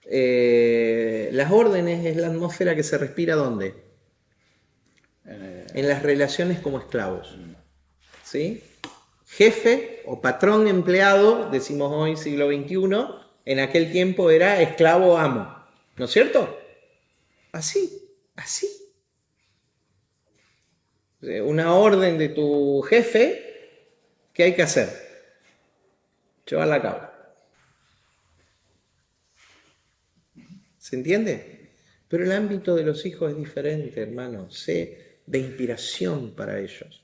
Las órdenes es la atmósfera que se respira ¿dónde? En las relaciones como esclavos. ¿Sí? Jefe o patrón empleado, decimos hoy siglo XXI, en aquel tiempo era esclavo amo. ¿No es cierto? Así, así. Una orden de tu jefe, ¿qué hay que hacer? Llevarla a cabo. ¿Se entiende? Pero el ámbito de los hijos es diferente, hermano. Sé de inspiración para ellos.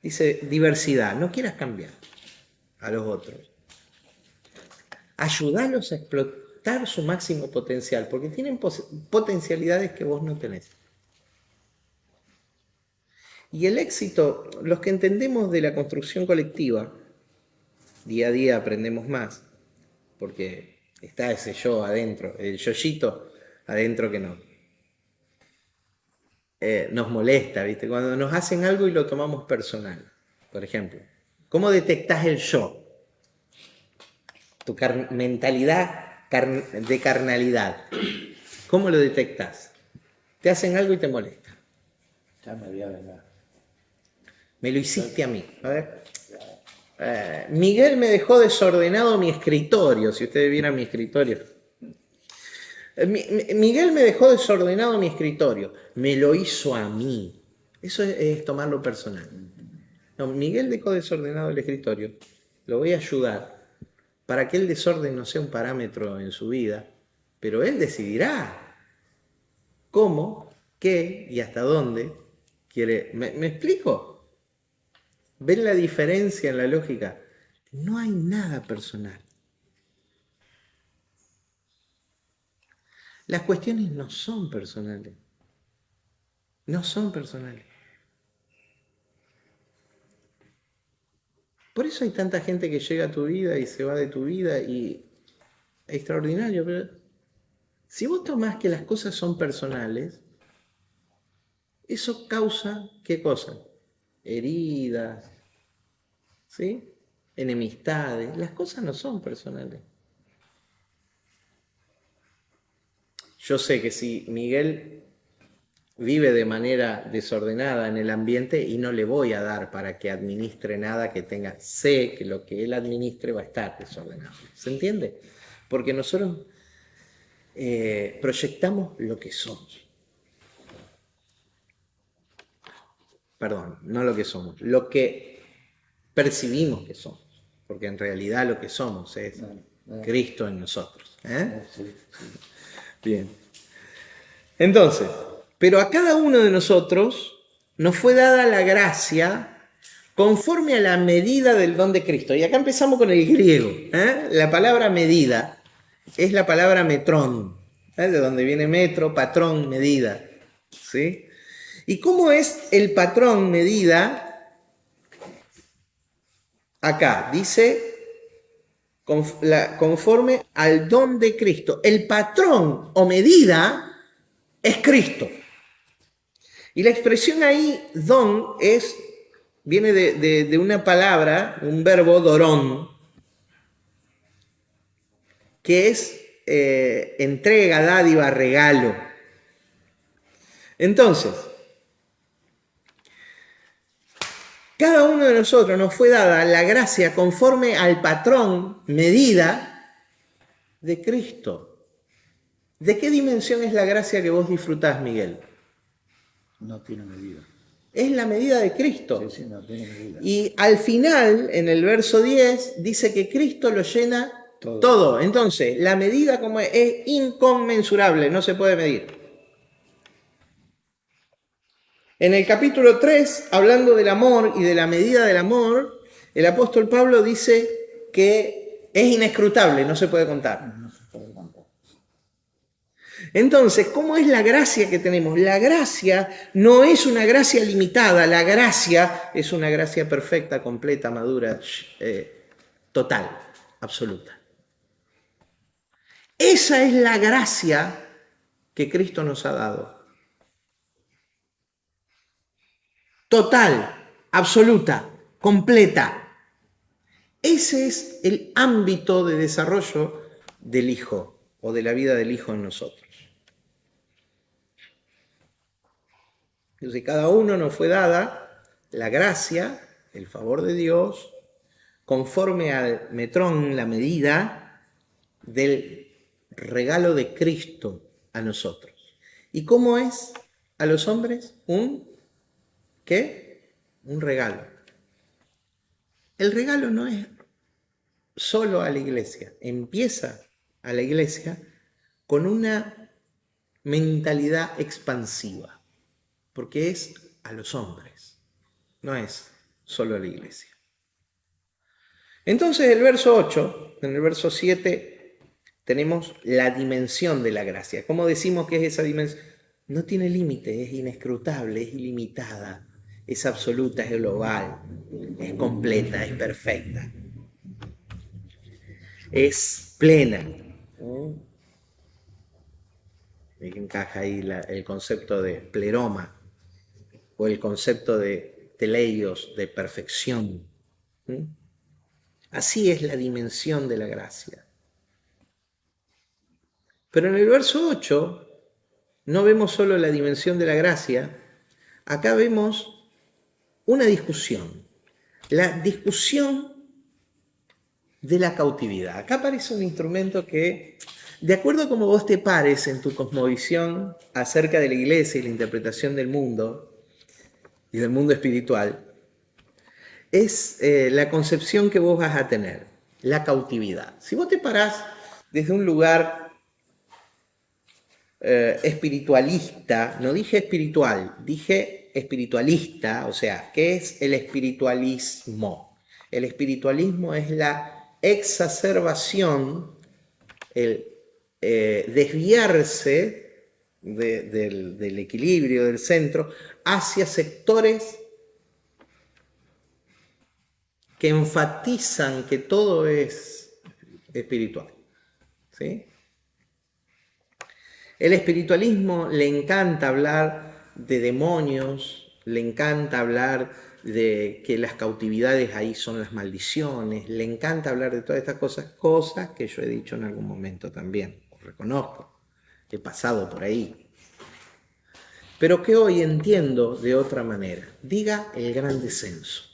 Dice diversidad. No quieras cambiar a los otros. Ayúdalos a explotar su máximo potencial, porque tienen potencialidades que vos no tenés. Y el éxito, los que entendemos de la construcción colectiva, día a día aprendemos más, porque está ese yo adentro, el yoyito adentro que nos molesta, ¿viste? Cuando nos hacen algo y lo tomamos personal, por ejemplo. ¿Cómo detectás el yo? Tu mentalidad de carnalidad. ¿Cómo lo detectás? Te hacen algo y te molesta. Ya me voy a vengar. Me lo hiciste a mí. A ver. Miguel me dejó desordenado mi escritorio. Si ustedes vieran mi escritorio. Miguel me dejó desordenado mi escritorio. Me lo hizo a mí. Eso es tomarlo personal. No, Miguel dejó desordenado el escritorio. Lo voy a ayudar para que el desorden no sea un parámetro en su vida. Pero él decidirá. cómo, qué y hasta dónde quiere. ¿Me explico? ¿Ven la diferencia en la lógica? No hay nada personal. Las cuestiones no son personales. No son personales. Por eso hay tanta gente que llega a tu vida y se va de tu vida y es extraordinario, pero si vos tomás que las cosas son personales, eso causa, ¿qué cosa? Heridas, ¿sí? Enemistades. Las cosas no son personales. Yo sé que si Miguel vive de manera desordenada en el ambiente y no le voy a dar para que administre nada que tenga, sé que lo que él administre va a estar desordenado. ¿Se entiende? Porque nosotros proyectamos lo que somos. Perdón, no lo que somos, lo que percibimos que somos, porque en realidad lo que somos es Cristo en nosotros. Bien. Entonces, pero a cada uno de nosotros nos fue dada la gracia conforme a la medida del don de Cristo. Y acá empezamos con el griego. La palabra medida es la palabra metrón, de donde viene metro, patrón, medida. ¿Sí? ¿Y cómo es el patrón medida? Acá dice conforme al don de Cristo. El patrón o medida es Cristo. Y la expresión ahí, don, viene de una palabra, un verbo, dorón, que es entrega, dádiva, regalo. Entonces, cada uno de nosotros nos fue dada la gracia conforme al patrón, medida de Cristo. ¿De qué dimensión es la gracia que vos disfrutás, Miguel? No tiene medida. Es la medida de Cristo. Sí, no tiene medida. Y al final, en el verso 10, dice que Cristo lo llena todo. Entonces, la medida como es inconmensurable, no se puede medir. En el capítulo 3, hablando del amor y de la medida del amor, el apóstol Pablo dice que es inescrutable, no se puede contar. Entonces, ¿cómo es la gracia que tenemos? La gracia no es una gracia limitada, la gracia es una gracia perfecta, completa, madura, total, absoluta. Esa es la gracia que Cristo nos ha dado. Total, absoluta, completa. Ese es el ámbito de desarrollo del Hijo o de la vida del Hijo en nosotros. Entonces, cada uno nos fue dada la gracia, el favor de Dios, conforme al metrón, la medida del regalo de Cristo a nosotros. ¿Y cómo es a los hombres? ¿Qué? Un regalo. El regalo no es solo a la iglesia, empieza a la iglesia con una mentalidad expansiva, porque es a los hombres, no es solo a la iglesia. Entonces el verso 8, en el verso 7 tenemos la dimensión de la gracia. ¿Cómo decimos que es esa dimensión? No tiene límite, es inescrutable, es ilimitada, es absoluta, es global, es completa, es perfecta, es plena. Encaja ahí el concepto de pleroma o el concepto de teleios, de perfección. Así es la dimensión de la gracia. Pero en el verso 8 no vemos solo la dimensión de la gracia, acá vemos una discusión, la discusión de la cautividad. Acá aparece un instrumento que, de acuerdo a cómo vos te pares en tu cosmovisión acerca de la iglesia y la interpretación del mundo y del mundo espiritual, es la concepción que vos vas a tener, la cautividad. Si vos te parás desde un lugar espiritualista, no dije espiritual, dije espiritualista, o sea, ¿qué es el espiritualismo? El espiritualismo es la exacerbación, el desviarse del equilibrio, del centro, hacia sectores que enfatizan que todo es espiritual. ¿Sí? El espiritualismo le encanta hablar de demonios, le encanta hablar de que las cautividades ahí son las maldiciones, le encanta hablar de todas estas cosas que yo he dicho en algún momento también, os reconozco, he pasado por ahí, pero que hoy entiendo de otra manera. Diga el gran descenso.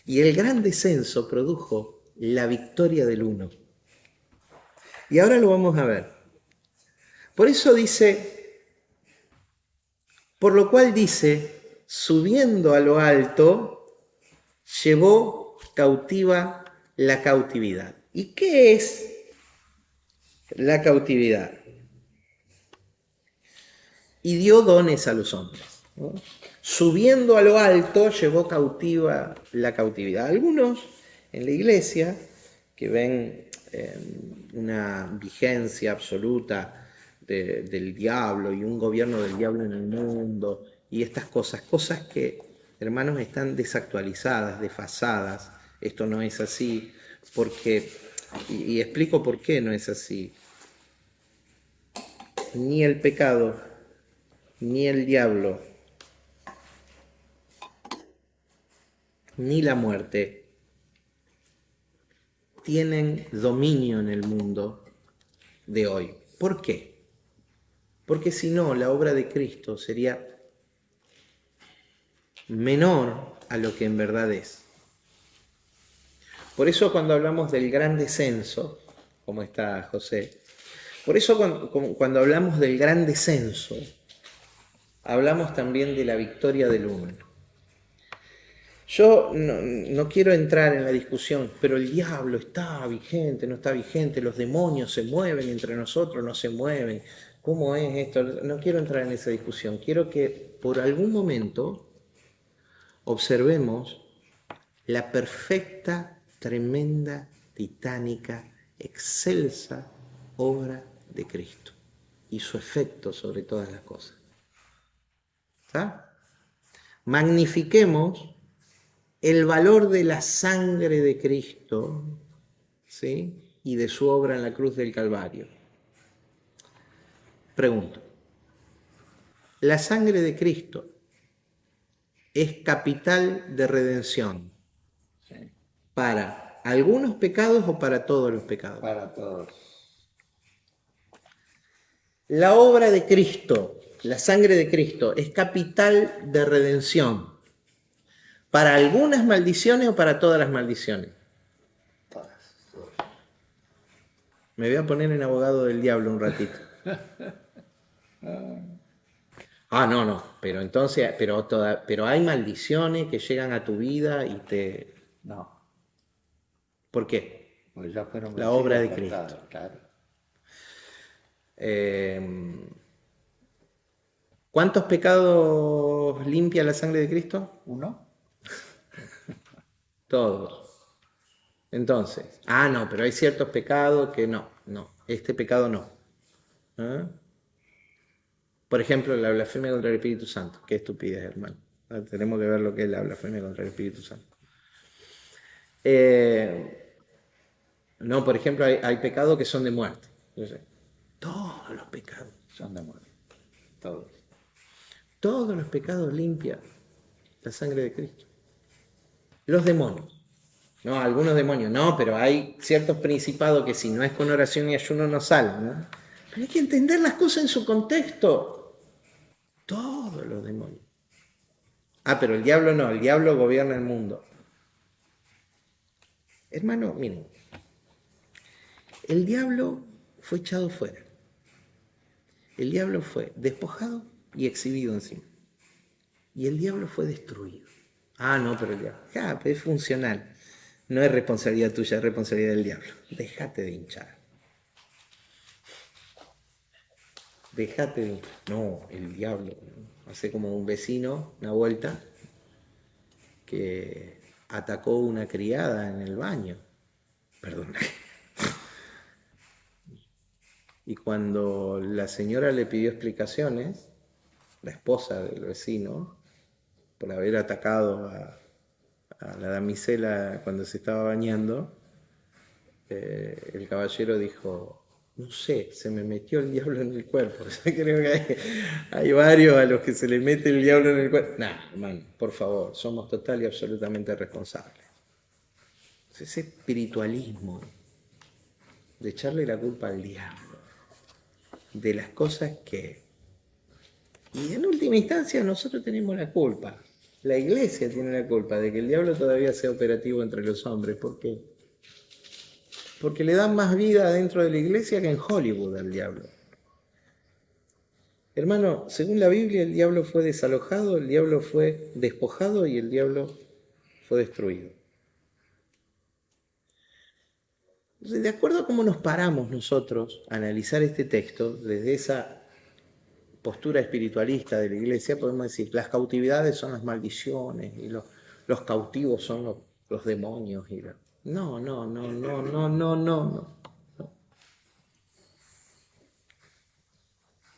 Y el gran descenso produjo la victoria del uno. Y ahora lo vamos a ver. Por eso dice, por lo cual dice, subiendo a lo alto, llevó cautiva la cautividad. ¿Y qué es la cautividad? Y dio dones a los hombres, ¿no? Subiendo a lo alto, llevó cautiva la cautividad. Algunos en la iglesia que ven una vigencia absoluta del diablo y un gobierno del diablo en el mundo y estas cosas que, hermanos, están desactualizadas, desfasadas. Esto no es así, porque, y explico por qué no es así. Ni el pecado, ni el diablo, ni la muerte tienen dominio en el mundo de hoy. ¿Por qué? Porque si no, la obra de Cristo sería menor a lo que en verdad es. Por eso cuando hablamos del gran descenso, como está José, por eso cuando hablamos del gran descenso, hablamos también de la victoria del uno. Yo no quiero entrar en la discusión, pero el diablo está vigente, no está vigente, los demonios se mueven entre nosotros, no se mueven. ¿Cómo es esto? No quiero entrar en esa discusión. Quiero que por algún momento observemos la perfecta, tremenda, titánica, excelsa obra de Cristo y su efecto sobre todas las cosas. ¿Está? Magnifiquemos el valor de la sangre de Cristo, ¿sí? Y de su obra en la cruz del Calvario. Pregunto, ¿la sangre de Cristo es capital de redención para algunos pecados o para todos los pecados? Para todos. La obra de Cristo, la sangre de Cristo, es capital de redención para algunas maldiciones o para todas las maldiciones. Todas. Me voy a poner en abogado del diablo un ratito. No, pero entonces, pero hay maldiciones que llegan a tu vida y te... No, ¿Por qué? pues ya fueron La obra de vencidas, Cristo. claro. ¿Cuántos pecados limpia la sangre de Cristo? ¿Uno? Todos. Entonces, no, pero hay ciertos pecados que no, este pecado no. ¿Ah? Por ejemplo, la blasfemia contra el Espíritu Santo. Qué estupidez, hermano. Tenemos que ver lo que es la blasfemia contra el Espíritu Santo. No, por ejemplo, hay pecados que son de muerte. Todos los pecados Son de muerte. Todos. Todos los pecados limpia la sangre de Cristo. Los demonios. No, algunos demonios. No, pero hay ciertos principados que si no es con oración y ayuno no salen, ¿no? Pero hay que entender las cosas en su contexto. Todos los demonios. Pero el diablo no, el diablo gobierna el mundo. Hermano, miren, el diablo fue echado fuera. El diablo fue despojado y exhibido encima. Y el diablo fue destruido. No, pero el diablo, pero es funcional. No es responsabilidad tuya, es responsabilidad del diablo. Déjate de hinchar. Dejate. No, el diablo. Hace como un vecino, una vuelta, que atacó una criada en el baño. Perdón. Y cuando la señora le pidió explicaciones, la esposa del vecino, por haber atacado a la damisela cuando se estaba bañando, el caballero dijo, no sé, se me metió el diablo en el cuerpo. Yo creo que hay varios a los que se le mete el diablo en el cuerpo. Nah, hermano, por favor, somos total y absolutamente responsables. Ese espiritualismo de echarle la culpa al diablo, de las cosas que... Y en última instancia nosotros tenemos la culpa. La iglesia tiene la culpa de que el diablo todavía sea operativo entre los hombres. ¿Por qué? Porque le dan más vida dentro de la iglesia que en Hollywood al diablo. Hermano, según la Biblia, el diablo fue desalojado, el diablo fue despojado y el diablo fue destruido. Entonces, de acuerdo a cómo nos paramos nosotros a analizar este texto, desde esa postura espiritualista de la iglesia, podemos decir, las cautividades son las maldiciones y los cautivos son los demonios. No, no, no, no, no, no, no, no.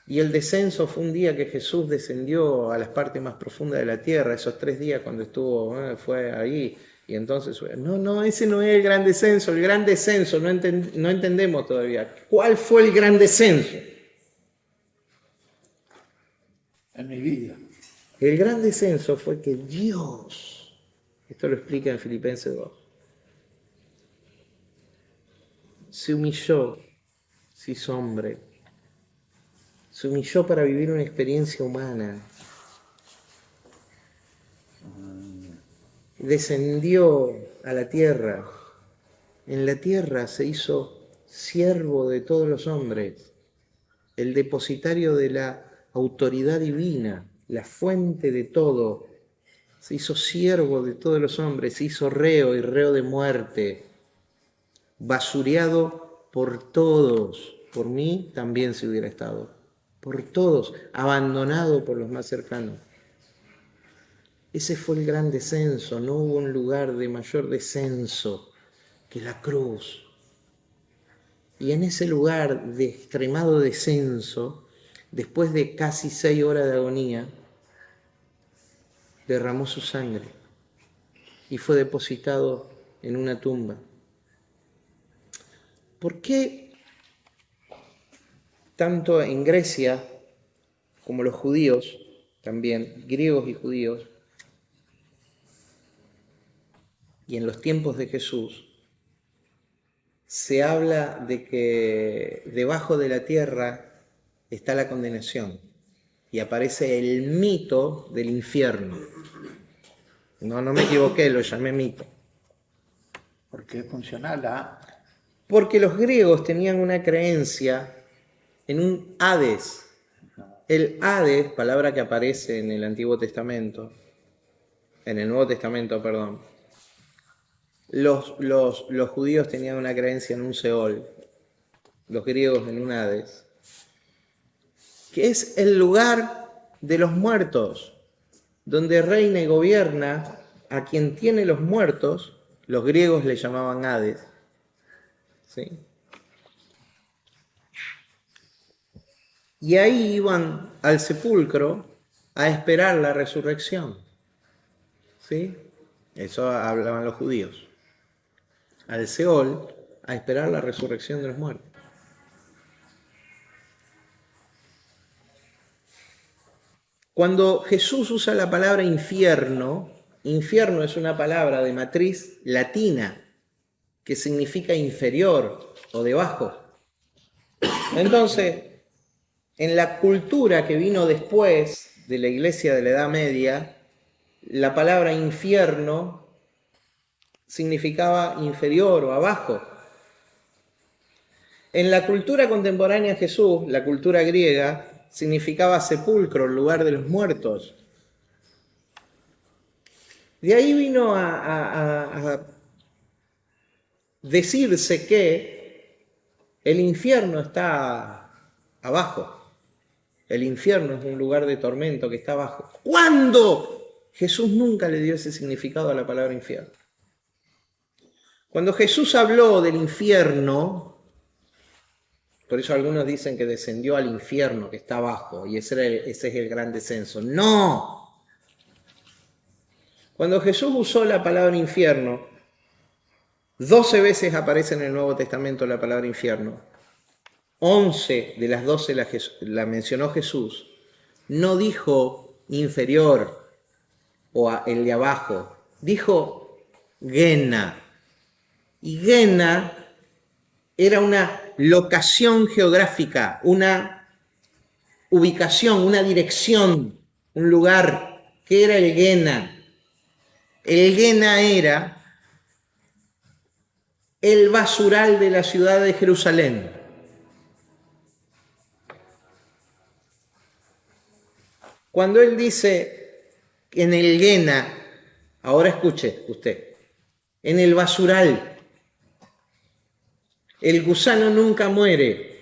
Y el descenso fue un día que Jesús descendió a las partes más profundas de la tierra, esos 3 días cuando estuvo, fue ahí, y entonces, no, ese no es el gran descenso, no entendemos todavía. ¿Cuál fue el gran descenso? En mi vida. El gran descenso fue que Dios, esto lo explica en Filipenses 2, se humilló, se hizo hombre, se humilló para vivir una experiencia humana, descendió a la tierra, en la tierra se hizo siervo de todos los hombres, el depositario de la autoridad divina, la fuente de todo, se hizo siervo de todos los hombres, se hizo reo y reo de muerte, basureado por todos, por mí también se hubiera estado, por todos, abandonado por los más cercanos. Ese fue el gran descenso, no hubo un lugar de mayor descenso que la cruz. Y en ese lugar de extremado descenso, después de casi 6 horas de agonía, derramó su sangre y fue depositado en una tumba. ¿Por qué tanto en Grecia como los judíos, también griegos y judíos, y en los tiempos de Jesús, se habla de que debajo de la tierra está la condenación y aparece el mito del infierno? No me equivoqué, lo llamé mito. Porque es funcional a... Porque los griegos tenían una creencia en un Hades. El Hades, palabra que aparece en el Antiguo Testamento, en el Nuevo Testamento, perdón. Los judíos tenían una creencia en un Seol, los griegos en un Hades, que es el lugar de los muertos, donde reina y gobierna a quien tiene los muertos. Los griegos le llamaban Hades, ¿sí? Y ahí iban al sepulcro a esperar la resurrección, ¿sí? Eso hablaban los judíos. Al Seol a esperar la resurrección de los muertos. Cuando Jesús usa la palabra infierno, infierno es una palabra de matriz latina que significa inferior o debajo. Entonces, en la cultura que vino después de la iglesia de la Edad Media, la palabra infierno significaba inferior o abajo. En la cultura contemporánea de Jesús, la cultura griega, significaba sepulcro, lugar de los muertos. De ahí vino a decirse que el infierno está abajo. El infierno es un lugar de tormento que está abajo. ¿Cuándo? Jesús nunca le dio ese significado a la palabra infierno. Cuando Jesús habló del infierno, por eso algunos dicen que descendió al infierno que está abajo, y ese es el gran descenso. ¡No! Cuando Jesús usó la palabra infierno, 12 veces aparece en el Nuevo Testamento la palabra infierno. 11 de las 12 la mencionó Jesús. No dijo inferior o el de abajo, dijo Guena. Y Guena era una locación geográfica, una ubicación, una dirección, un lugar. ¿Qué era el Guena? El Guena era el basural de la ciudad de Jerusalén. Cuando él dice en el Guena, ahora escuche usted, en el basural, el gusano nunca muere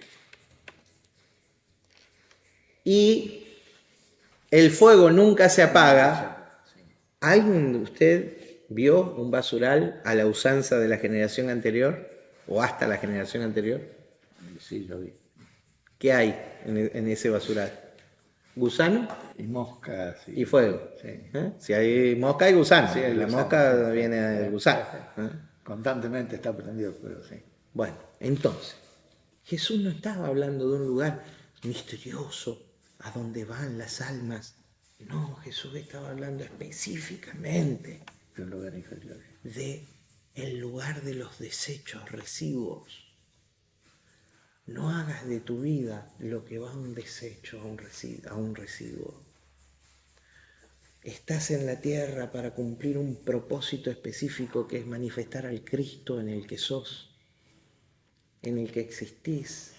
y el fuego nunca se apaga. ¿Alguien de usted vio un basural a la usanza de la generación anterior o hasta la generación anterior? Sí, yo vi. ¿Qué hay en ese basural? ¿Gusano? Y moscas. Y fuego. Sí. Si hay mosca, hay gusano. Sí, hay la gusano, mosca sí, viene del gusano. Constantemente está prendido, pero sí. Bueno, entonces, Jesús no estaba hablando de un lugar misterioso a donde van las almas. No, Jesús estaba hablando específicamente De un lugar inferior. de el lugar de los desechos, residuos. No hagas de tu vida lo que va a un desecho, a un residuo. Estás en la tierra para cumplir un propósito específico que es manifestar al Cristo en el que sos, en el que existís.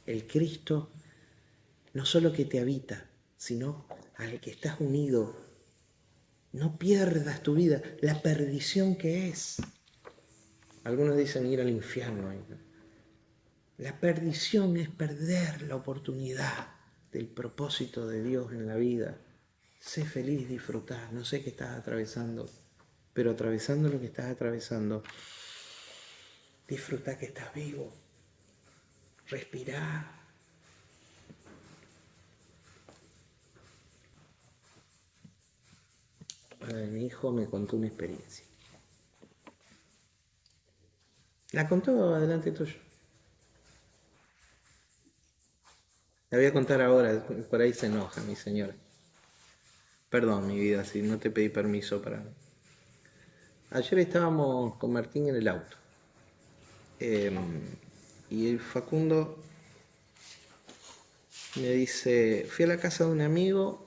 El Cristo no solo que te habita, sino al que estás unido. No pierdas tu vida, la perdición que es. Algunos dicen ir al infierno. La perdición es perder la oportunidad del propósito de Dios en la vida. Sé feliz, disfrutá. No sé qué estás atravesando, pero atravesando lo que estás atravesando, disfrutá que estás vivo. Respirá. Mi hijo me contó una experiencia. La contó adelante tuyo. La voy a contar ahora, por ahí se enoja mi señora. Perdón, mi vida, si no te pedí permiso para... Ayer estábamos con Martín en el auto. Y el Facundo me dice, fui a la casa de un amigo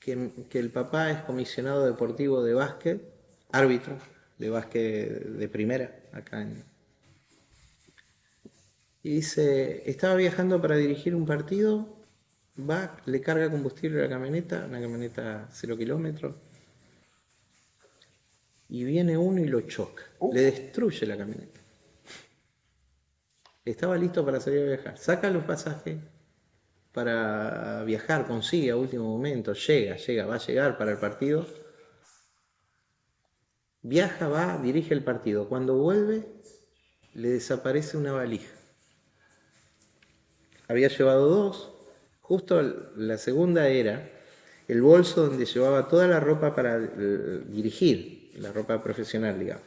que el papá es comisionado deportivo de básquet, árbitro de básquet de primera, acá en... Y dice, estaba viajando para dirigir un partido, va, le carga combustible a la camioneta, una camioneta 0 kilómetros, y viene uno y lo choca, le destruye la camioneta. Estaba listo para salir a viajar, saca los pasajes para viajar, consigue a último momento, va a llegar para el partido, viaja, va, dirige el partido. Cuando vuelve, le desaparece una valija. Había llevado dos, justo la segunda era el bolso donde llevaba toda la ropa para dirigir, la ropa profesional, digamos.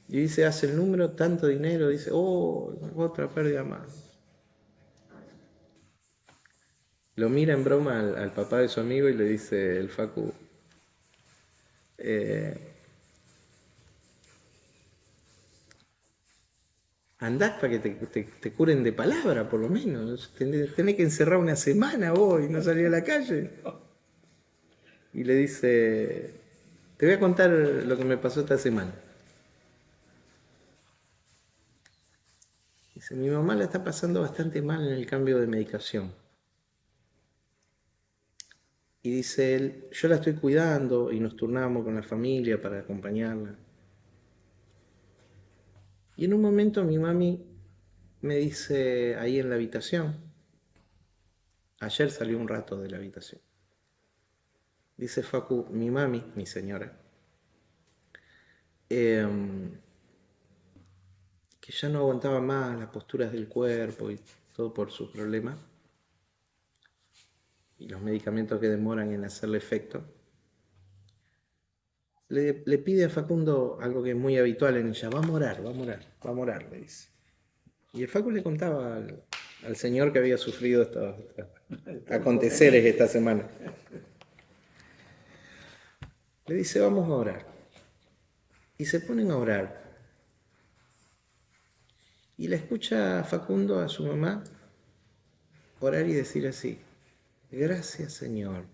Y dice, hace el número, tanto dinero, dice, oh, otra pérdida más. Lo mira en broma al papá de su amigo y le dice el Facu, andás para que te curen de palabra, por lo menos. Tenés que encerrar una semana vos y no salir a la calle. Y le dice, te voy a contar lo que me pasó esta semana. Dice, mi mamá la está pasando bastante mal en el cambio de medicación. Y dice él, yo la estoy cuidando y nos turnamos con la familia para acompañarla. Y en un momento mi mami Me dice, ahí en la habitación, ayer salió un rato de la habitación. Dice Facu, mi mami, mi señora, em, que ya no aguantaba más las posturas del cuerpo y todo por sus problemas y los medicamentos que demoran en hacerle efecto. Le pide a Facundo algo que es muy habitual en ella, vamos a orar, vamos a orar, vamos a orar, le dice. Y el Facu le contaba al señor que había sufrido estos aconteceres esta semana. Le dice, vamos a orar. Y se ponen a orar. Y la escucha Facundo a su mamá orar y decir así, gracias Señor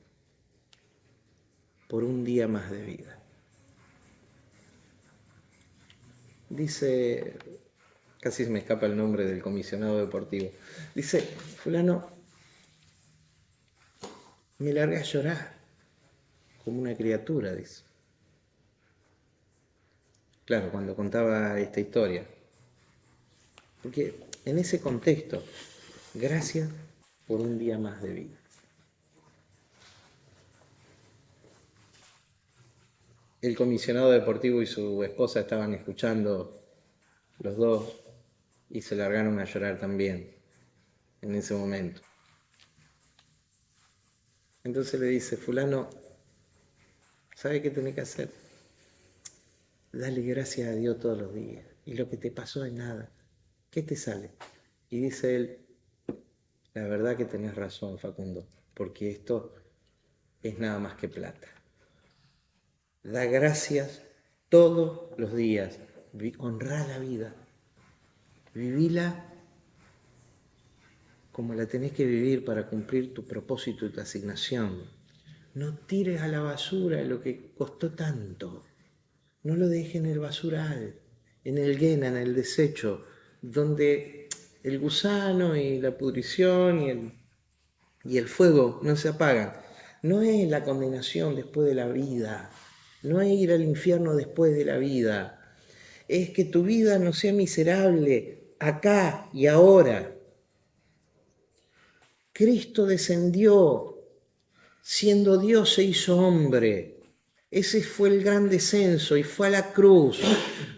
por un día más de vida. Dice, casi se me escapa el nombre del comisionado deportivo, dice, fulano, me largué a llorar como una criatura, dice. Claro, cuando contaba esta historia. Porque en ese contexto, gracias por un día más de vida. El comisionado deportivo y su esposa estaban escuchando los dos y se largaron a llorar también en ese momento. Entonces le dice, fulano, ¿sabe qué tenés que hacer? Dale gracias a Dios todos los días. Y lo que te pasó es nada. ¿Qué te sale? Y dice él, la verdad que tenés razón, Facundo, porque esto es nada más que plata. Da gracias todos los días. Honrá la vida. Vivila como la tenés que vivir para cumplir tu propósito y tu asignación. No tires a la basura lo que costó tanto. No lo dejes en el basural, en el guena, en el desecho, donde el gusano y la pudrición y el fuego no se apagan. No es la condenación después de la vida, no es ir al infierno después de la vida, es que tu vida no sea miserable acá y ahora. Cristo descendió, siendo Dios se hizo hombre. Ese fue el gran descenso y fue a la cruz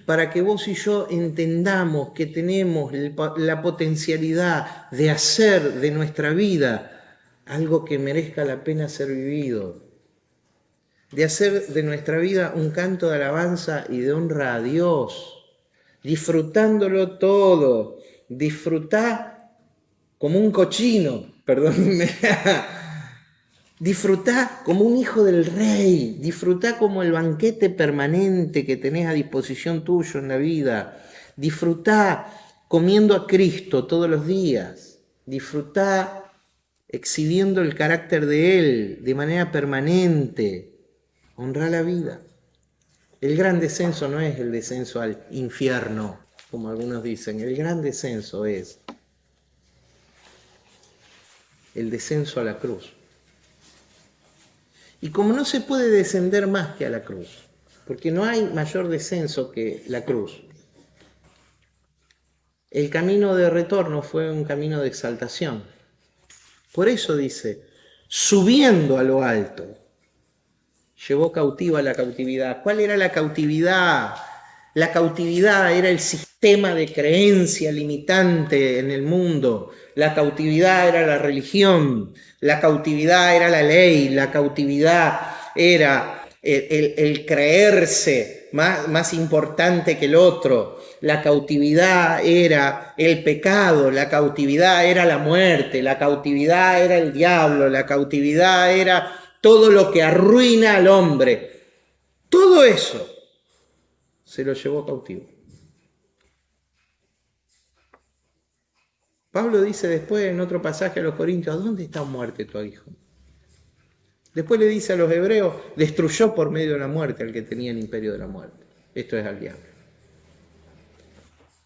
para que vos y yo entendamos que tenemos la potencialidad de hacer de nuestra vida algo que merezca la pena ser vivido, de hacer de nuestra vida un canto de alabanza y de honra a Dios, disfrutándolo todo. Disfrutá como un cochino, perdónenme. Disfrutá como un hijo del rey, disfrutá como el banquete permanente que tenés a disposición tuyo en la vida. Disfrutá comiendo a Cristo todos los días. Disfrutá exhibiendo el carácter de Él de manera permanente. Honrá la vida. El gran descenso no es el descenso al infierno, como algunos dicen. El gran descenso es el descenso a la cruz. Y como no se puede descender más que a la cruz, porque no hay mayor descenso que la cruz, el camino de retorno fue un camino de exaltación. Por eso dice, subiendo a lo alto, llevó cautiva la cautividad. ¿Cuál era la cautividad? La cautividad era el sistema de creencia limitante en el mundo. La cautividad era la religión. La cautividad era la ley. La cautividad era el creerse más importante que el otro. La cautividad era el pecado. La cautividad era la muerte. La cautividad era el diablo. La cautividad era todo lo que arruina al hombre. Todo eso se lo llevó cautivo. Pablo dice después en otro pasaje a los Corintios, ¿dónde está muerte tu hijo? Después le dice a los hebreos, destruyó por medio de la muerte al que tenía el imperio de la muerte. Esto es al diablo.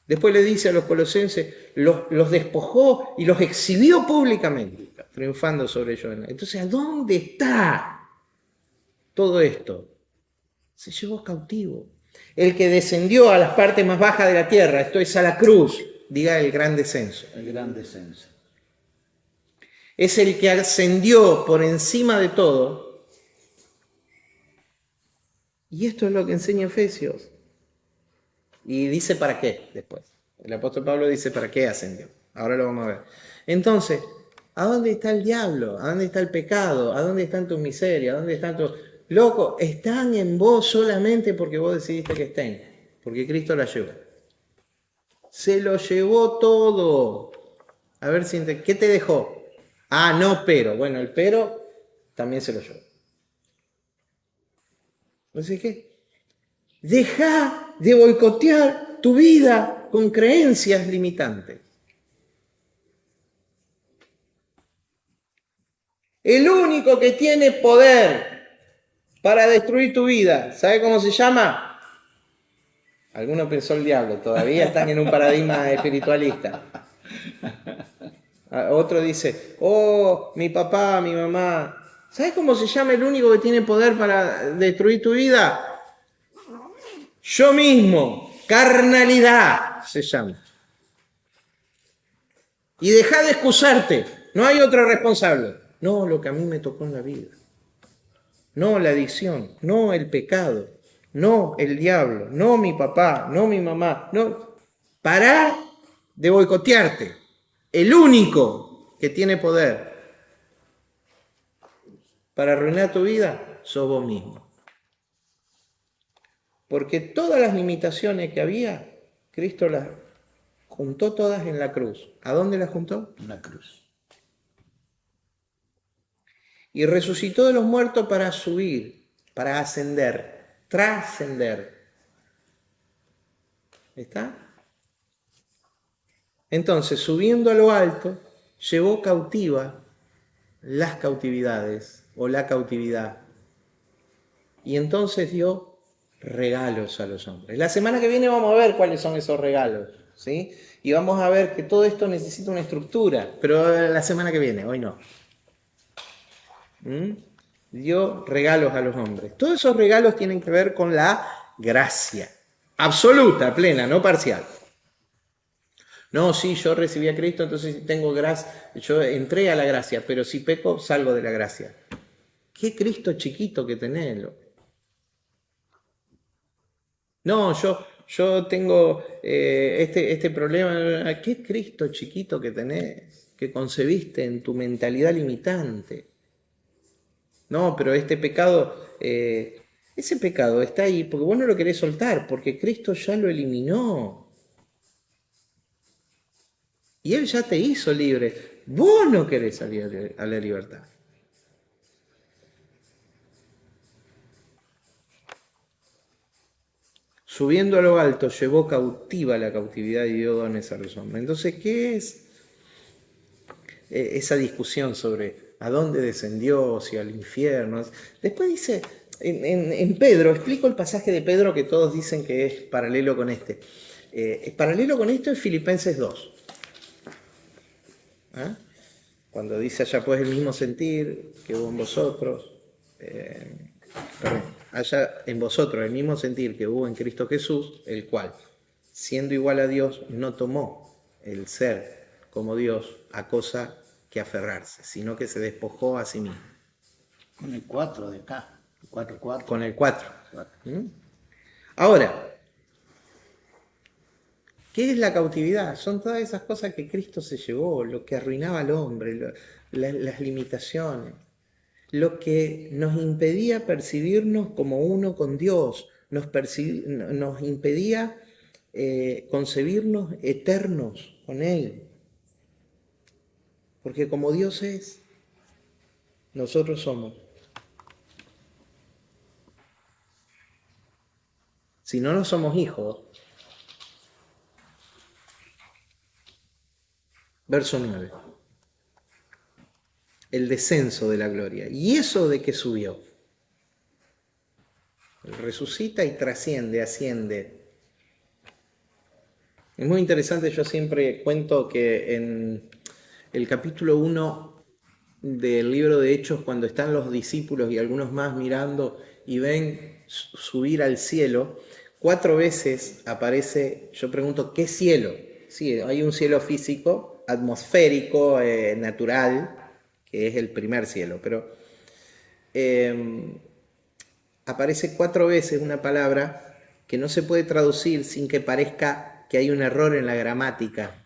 Después le dice a los colosenses, los despojó y los exhibió públicamente, triunfando sobre ellos. Entonces, ¿a dónde está todo esto? Se llevó cautivo. El que descendió a las partes más bajas de la tierra, esto es a la cruz, Diga el gran descenso. El gran descenso. Es el que ascendió por encima de todo. Y esto es lo que enseña Efesios. Y dice para qué después. El apóstol Pablo dice para qué ascendió. Ahora lo vamos a ver. Entonces, ¿a dónde está el diablo? ¿A dónde está el pecado? ¿A dónde están tus miserias? ¿A dónde están tus... Loco, están en vos solamente porque vos decidiste que estén. Porque Cristo la llevó. Se lo llevó todo. A ver si... ¿Qué te dejó? Ah, no, pero. Bueno, el pero también se lo llevó. Entonces, ¿qué? Deja de boicotear tu vida con creencias limitantes. El único que tiene poder para destruir tu vida, ¿sabe cómo se llama? Algunos pensó el diablo, todavía están en un paradigma espiritualista. Otro dice, oh, mi papá, mi mamá. ¿Sabes cómo se llama el único que tiene poder para destruir tu vida? Yo mismo, carnalidad se llama. Y deja de excusarte, no hay otro responsable. No, lo que a mí me tocó en la vida. No la adicción, no el pecado, no el diablo, no mi papá, no mi mamá. No. Pará de boicotearte. El único que tiene poder para arruinar tu vida sos vos mismo. Porque todas las limitaciones que había, Cristo las juntó todas en la cruz. ¿A dónde las juntó? En la cruz. Y resucitó de los muertos para subir, para ascender, trascender. ¿Está? Entonces, subiendo a lo alto, llevó cautiva las cautividades o la cautividad. Y entonces dio regalos a los hombres. La semana que viene vamos a ver cuáles son esos regalos, ¿sí? Y vamos a ver que todo esto necesita una estructura, pero la semana que viene, hoy no. Dio regalos a los hombres. Todos esos regalos tienen que ver con la gracia, absoluta, plena, no parcial. No, sí, yo recibí a Cristo, entonces tengo gracia, yo entré a la gracia, pero si peco, salgo de la gracia. Qué Cristo chiquito que tenés. No, yo tengo este problema. ¿Qué Cristo chiquito que tenés? Que concebiste en tu mentalidad limitante. No, pero este pecado, ese pecado está ahí porque vos no lo querés soltar, porque Cristo ya lo eliminó. Y Él ya te hizo libre. Vos no querés salir a la libertad. Subiendo a lo alto, llevó cautiva la cautividad y dio dones a los hombres. Entonces, ¿qué es esa discusión sobre a dónde descendió, si al infierno? Después dice, en Pedro, explico el pasaje de Pedro que todos dicen que es paralelo con este. Paralelo con esto es Filipenses 2. ¿Ah? Cuando dice allá pues el mismo sentir que hubo en vosotros, haya en vosotros el mismo sentir que hubo en Cristo Jesús, el cual, siendo igual a Dios, no tomó el ser como Dios a cosa que aferrarse, sino que se despojó a sí mismo. Con el 4 de acá, 4. Con el 4. Ahora, ¿qué es la cautividad? Son todas esas cosas que Cristo se llevó, lo que arruinaba al hombre, las limitaciones, lo que nos impedía percibirnos como uno con Dios, nos impedía concebirnos eternos con Él. Porque como Dios es, nosotros somos. Si no, no somos hijos. Verso 9. El descenso de la gloria. ¿Y eso de qué subió? Resucita y trasciende, asciende. Es muy interesante, yo siempre cuento que en el capítulo 1 del libro de Hechos, cuando están los discípulos y algunos más mirando y ven subir al cielo, 4 veces aparece, yo pregunto, ¿qué cielo? sí, hay un cielo físico, atmosférico, natural, que es el primer cielo, pero eh, aparece 4 veces una palabra que no se puede traducir sin que parezca que hay un error en la gramática.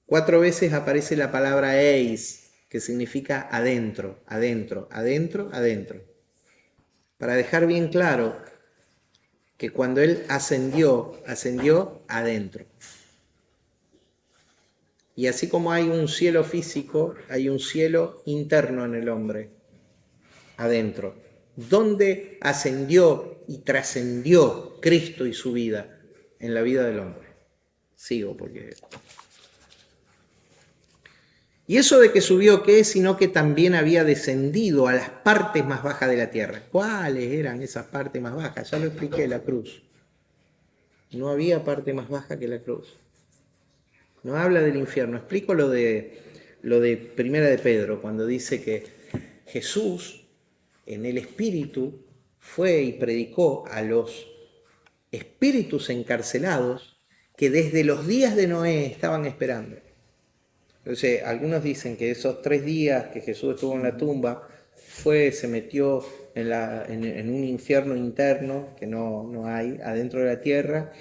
4 veces aparece la palabra eis, que significa adentro, adentro, adentro, adentro. Para dejar bien claro que cuando él ascendió, ascendió adentro. Y así como hay un cielo físico, hay un cielo interno en el hombre, adentro, donde ascendió y trascendió Cristo y su vida en la vida del hombre. Sigo porque... Y eso de que subió, ¿qué es? Sino que también había descendido a las partes más bajas de la tierra. ¿Cuáles eran esas partes más bajas? Ya lo expliqué, la cruz. No había parte más baja que la cruz. No habla del infierno. Explico lo de Primera de Pedro, cuando dice que Jesús en el Espíritu fue y predicó a los espíritus encarcelados que desde los días de Noé estaban esperando. Entonces, algunos dicen que esos 3 días que Jesús estuvo en la tumba, se metió en un infierno interno que no hay adentro de la tierra,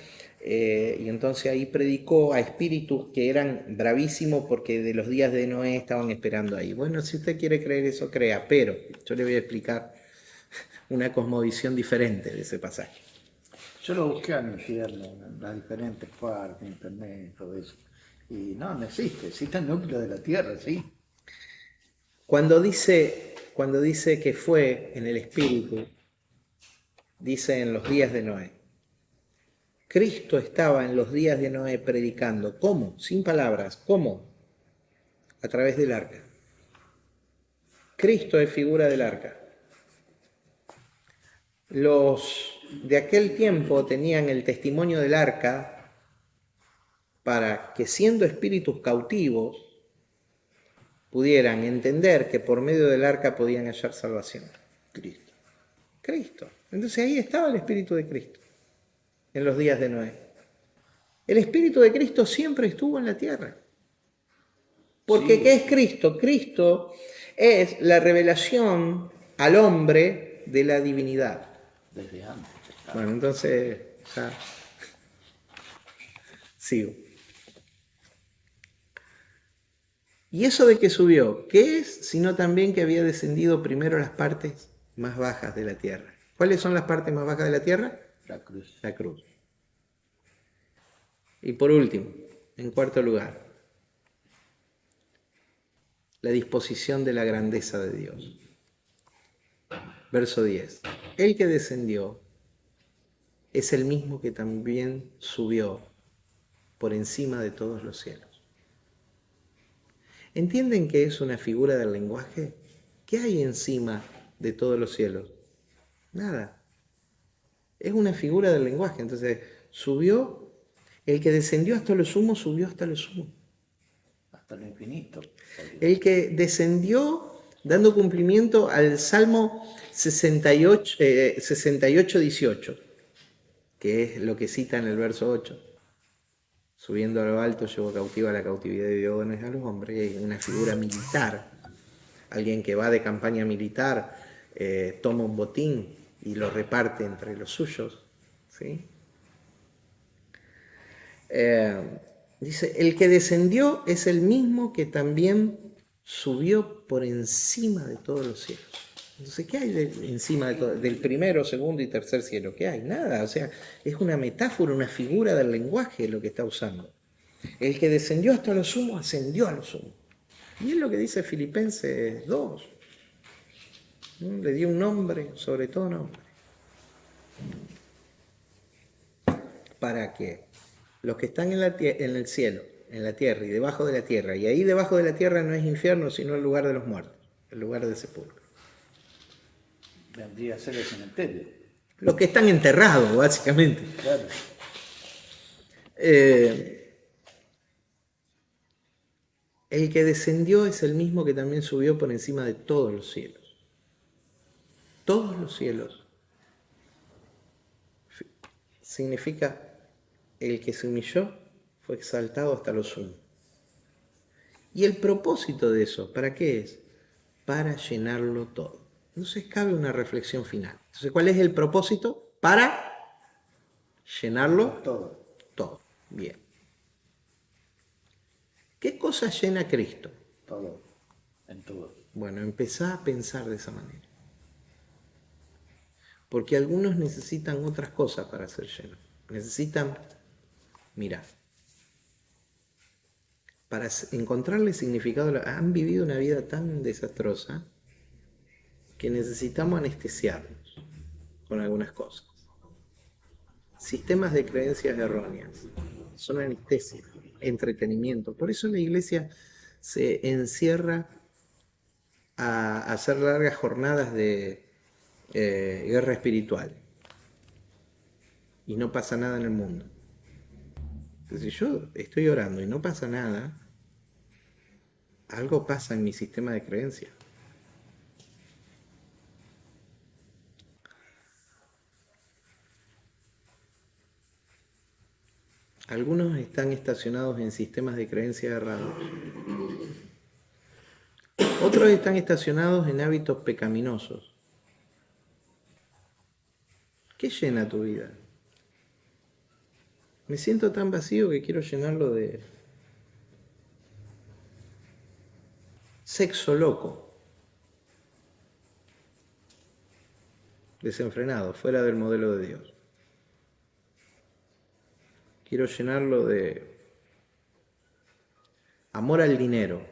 y entonces ahí predicó a espíritus que eran bravísimos porque de los días de Noé estaban esperando ahí. Bueno, si usted quiere creer eso, crea, pero yo le voy a explicar una cosmovisión diferente de ese pasaje. Yo lo busqué al infierno, en las diferentes partes, internet, todo eso. Y no existe. Existe el núcleo de la Tierra, sí. Cuando dice que fue en el Espíritu, dice en los días de Noé. Cristo estaba en los días de Noé predicando. ¿Cómo? Sin palabras. ¿Cómo? A través del arca. Cristo es figura del arca. Los de aquel tiempo tenían el testimonio del arca para que, siendo espíritus cautivos, pudieran entender que por medio del arca podían hallar salvación. Cristo. Cristo. Entonces ahí estaba el Espíritu de Cristo en los días de Noé. El Espíritu de Cristo siempre estuvo en la tierra. Porque Sí, ¿qué es Cristo? Cristo es la revelación al hombre de la divinidad. desde antes. Bueno, entonces ya sigo. ¿Y eso de que subió? ¿Qué es? Sino también que había descendido primero a las partes más bajas de la tierra. ¿Cuáles son las partes más bajas de la tierra? La cruz. La cruz. Y por último, en cuarto lugar, la disposición de la grandeza de Dios. Verso 10. El que descendió es el mismo que también subió por encima de todos los cielos. ¿Entienden que es una figura del lenguaje? ¿Qué hay encima de todos los cielos? Nada. Es una figura del lenguaje. Entonces, subió, el que descendió hasta lo sumo, subió hasta lo sumo. Hasta lo infinito. El que descendió dando cumplimiento al Salmo 68, 18, que es lo que cita en el verso 8. Subiendo a lo alto, llevó cautiva la cautividad de Dios a los hombres. Una figura militar, alguien que va de campaña militar, toma un botín y lo reparte entre los suyos. ¿Sí? Dice, el que descendió es el mismo que también subió por encima de todos los cielos. Entonces, ¿qué hay encima del primero, segundo y tercer cielo? ¿Qué hay? Nada. O sea, es una metáfora, una figura del lenguaje lo que está usando. El que descendió hasta lo sumo, ascendió a lo sumo. Y es lo que dice Filipenses 2. Le dio un nombre sobre todo nombre. Para que los que están en el cielo, en la tierra y debajo de la tierra, y ahí debajo de la tierra no es infierno, sino el lugar de los muertos, el lugar del sepulcro. Vendría a ser el cementerio. Los que están enterrados, básicamente. Claro. El que descendió es el mismo que también subió por encima de todos los cielos. Todos los cielos. Significa el que se humilló fue exaltado hasta lo sumo. ¿Y el propósito de eso, para qué es? Para llenarlo todo. Entonces cabe una reflexión final. Entonces, ¿cuál es el propósito? Para llenarlo Todo. todo. Bien. ¿Qué cosa llena Cristo? Todo. En todo. Bueno, empezá a pensar de esa manera. Porque algunos necesitan otras cosas para ser llenos. Necesitan, mira, para encontrarle significado, han vivido una vida tan desastrosa que necesitamos anestesiarnos con algunas cosas. Sistemas de creencias erróneas son anestesia, entretenimiento. Por eso la iglesia se encierra a hacer largas jornadas de guerra espiritual y no pasa nada en el mundo. Entonces, si yo estoy orando y no pasa nada, algo pasa en mi sistema de creencias. Algunos están estacionados en sistemas de creencias errados. Otros están estacionados en hábitos pecaminosos. ¿Qué llena tu vida? Me siento tan vacío que quiero llenarlo de sexo loco, desenfrenado, fuera del modelo de Dios. Quiero llenarlo de amor al dinero,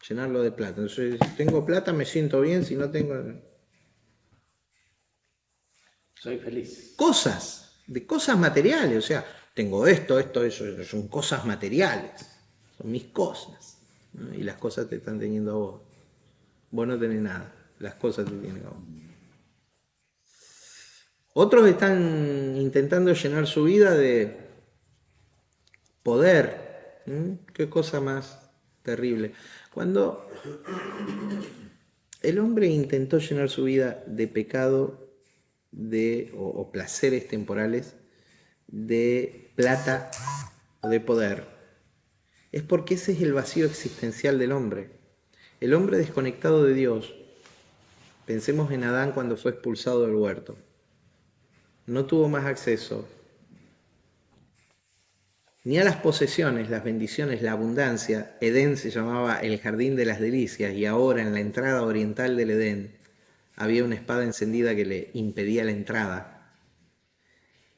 llenarlo de plata. Entonces, si tengo plata me siento bien, si no tengo... Soy feliz. de cosas materiales, o sea, tengo esto, eso, son cosas materiales, son mis cosas, ¿no? Y las cosas te están teniendo a vos. Vos no tenés nada, las cosas te tienen a vos. Otros están intentando llenar su vida de poder. Qué cosa más terrible. Cuando el hombre intentó llenar su vida de pecado o placeres temporales, de plata o de poder, es porque ese es el vacío existencial del hombre. El hombre desconectado de Dios, pensemos en Adán cuando fue expulsado del huerto, no tuvo más acceso ni a las posesiones, las bendiciones, la abundancia. Edén se llamaba el jardín de las delicias y ahora en la entrada oriental del Edén había una espada encendida que le impedía la entrada.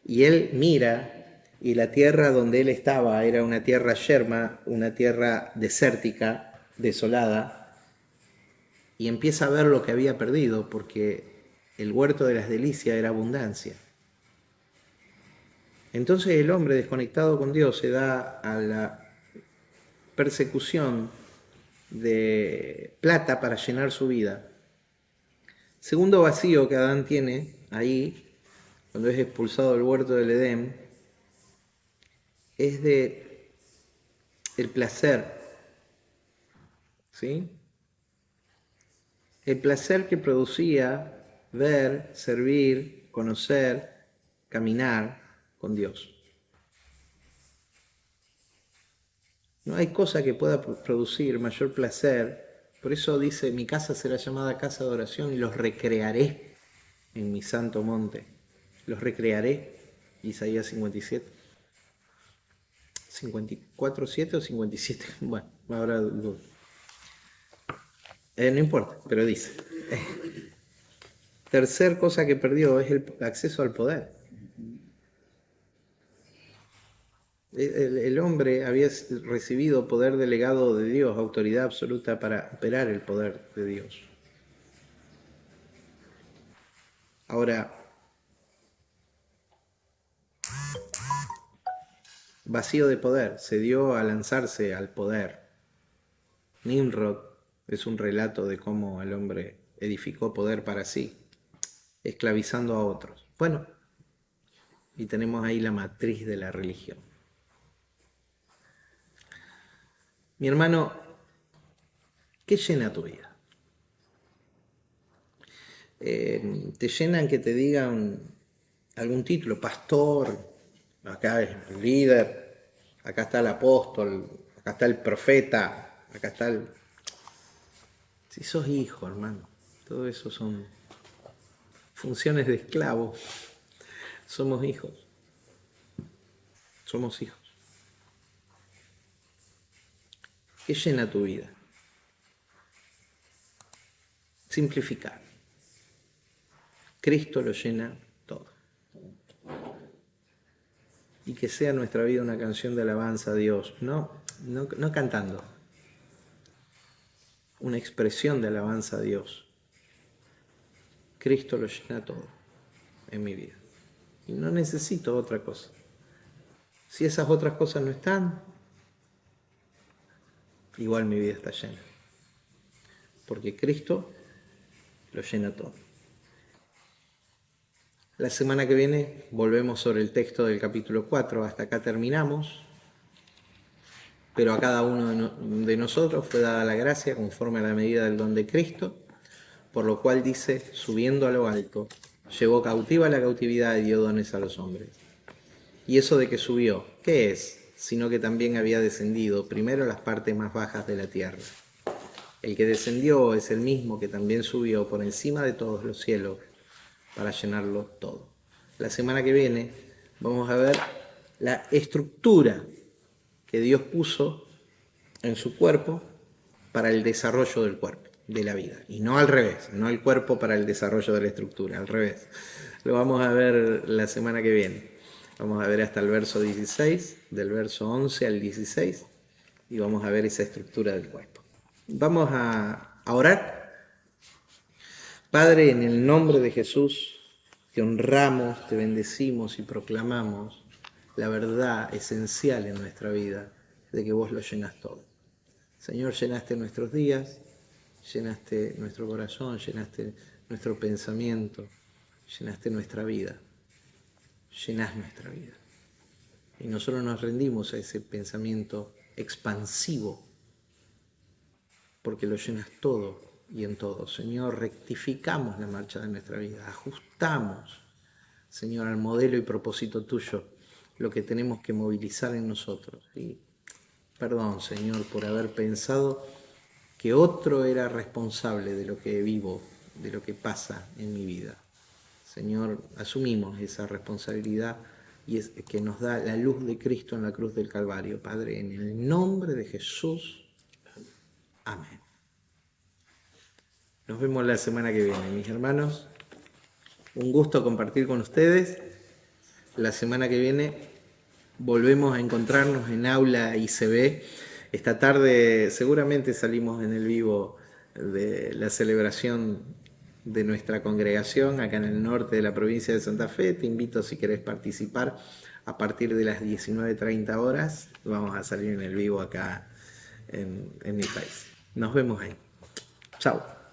Y él mira y la tierra donde él estaba era una tierra yerma, una tierra desértica, desolada, y empieza a ver lo que había perdido porque el huerto de las delicias era abundancia. Entonces el hombre desconectado con Dios se da a la persecución de plata para llenar su vida. Segundo vacío que Adán tiene ahí, cuando es expulsado del huerto del Edén, es de el placer, ¿sí? El placer que producía ver, servir, conocer, caminar con Dios. No hay cosa que pueda producir mayor placer. Por eso dice, mi casa será llamada casa de oración y los recrearé en mi santo monte. Los recrearé. Isaías 57. 54:7 o 57. Bueno, ahora dudo. No importa, pero dice. Tercer cosa que perdió es el acceso al poder. El hombre había recibido poder delegado de Dios, autoridad absoluta para operar el poder de Dios. Ahora, vacío de poder, se dio a lanzarse al poder. Nimrod es un relato de cómo el hombre edificó poder para sí, esclavizando a otros. Bueno, y tenemos ahí la matriz de la religión. Mi hermano, ¿qué llena tu vida? ¿Te llenan que te digan algún título? Pastor, acá es líder, acá está el apóstol, acá está el profeta, acá está el... Si sos hijo, hermano, todo eso son funciones de esclavo. Somos hijos. Somos hijos. ¿Qué llena tu vida? Simplificar. Cristo lo llena todo. Y que sea nuestra vida una canción de alabanza a Dios, no cantando, una expresión de alabanza a Dios. Cristo lo llena todo en mi vida. Y no necesito otra cosa. Si esas otras cosas no están, igual mi vida está llena. Porque Cristo lo llena todo. La semana que viene volvemos sobre el texto del capítulo 4, hasta acá terminamos, pero a cada uno de nosotros fue dada la gracia conforme a la medida del don de Cristo, por lo cual dice, subiendo a lo alto, llevó cautiva la cautividad y dio dones a los hombres. Y eso de que subió, ¿qué es? Sino que también había descendido primero a las partes más bajas de la tierra. El que descendió es el mismo que también subió por encima de todos los cielos para llenarlo todo. La semana que viene vamos a ver la estructura que Dios puso en su cuerpo para el desarrollo del cuerpo, de la vida. Y no al revés, no el cuerpo para el desarrollo de la estructura, al revés. Lo vamos a ver la semana que viene. Vamos a ver hasta el verso 16, del verso 11 al 16, y vamos a ver esa estructura del cuerpo. Vamos a orar. Padre, en el nombre de Jesús, te honramos, te bendecimos y proclamamos la verdad esencial en nuestra vida, de que vos lo llenas todo. Señor, llenaste nuestros días, llenaste nuestro corazón, llenaste nuestro pensamiento, llenaste nuestra vida, llenás nuestra vida. Y nosotros nos rendimos a ese pensamiento expansivo, porque lo llenas todo y en todo. Señor, rectificamos la marcha de nuestra vida, ajustamos, Señor, al modelo y propósito tuyo, lo que tenemos que movilizar en nosotros. Y perdón, Señor, por haber pensado que otro era responsable de lo que vivo, de lo que pasa en mi vida. Señor, asumimos esa responsabilidad y es que nos da la luz de Cristo en la cruz del Calvario. Padre, en el nombre de Jesús, amén. Nos vemos la semana que viene, mis hermanos. Un gusto compartir con ustedes. La semana que viene volvemos a encontrarnos en Aula ICB. Esta tarde seguramente salimos en el vivo de la celebración de nuestra congregación acá en el norte de la provincia de Santa Fe. Te invito, si querés participar, a partir de las 19:30 horas. Vamos a salir en el vivo acá en mi país. Nos vemos ahí. Chao.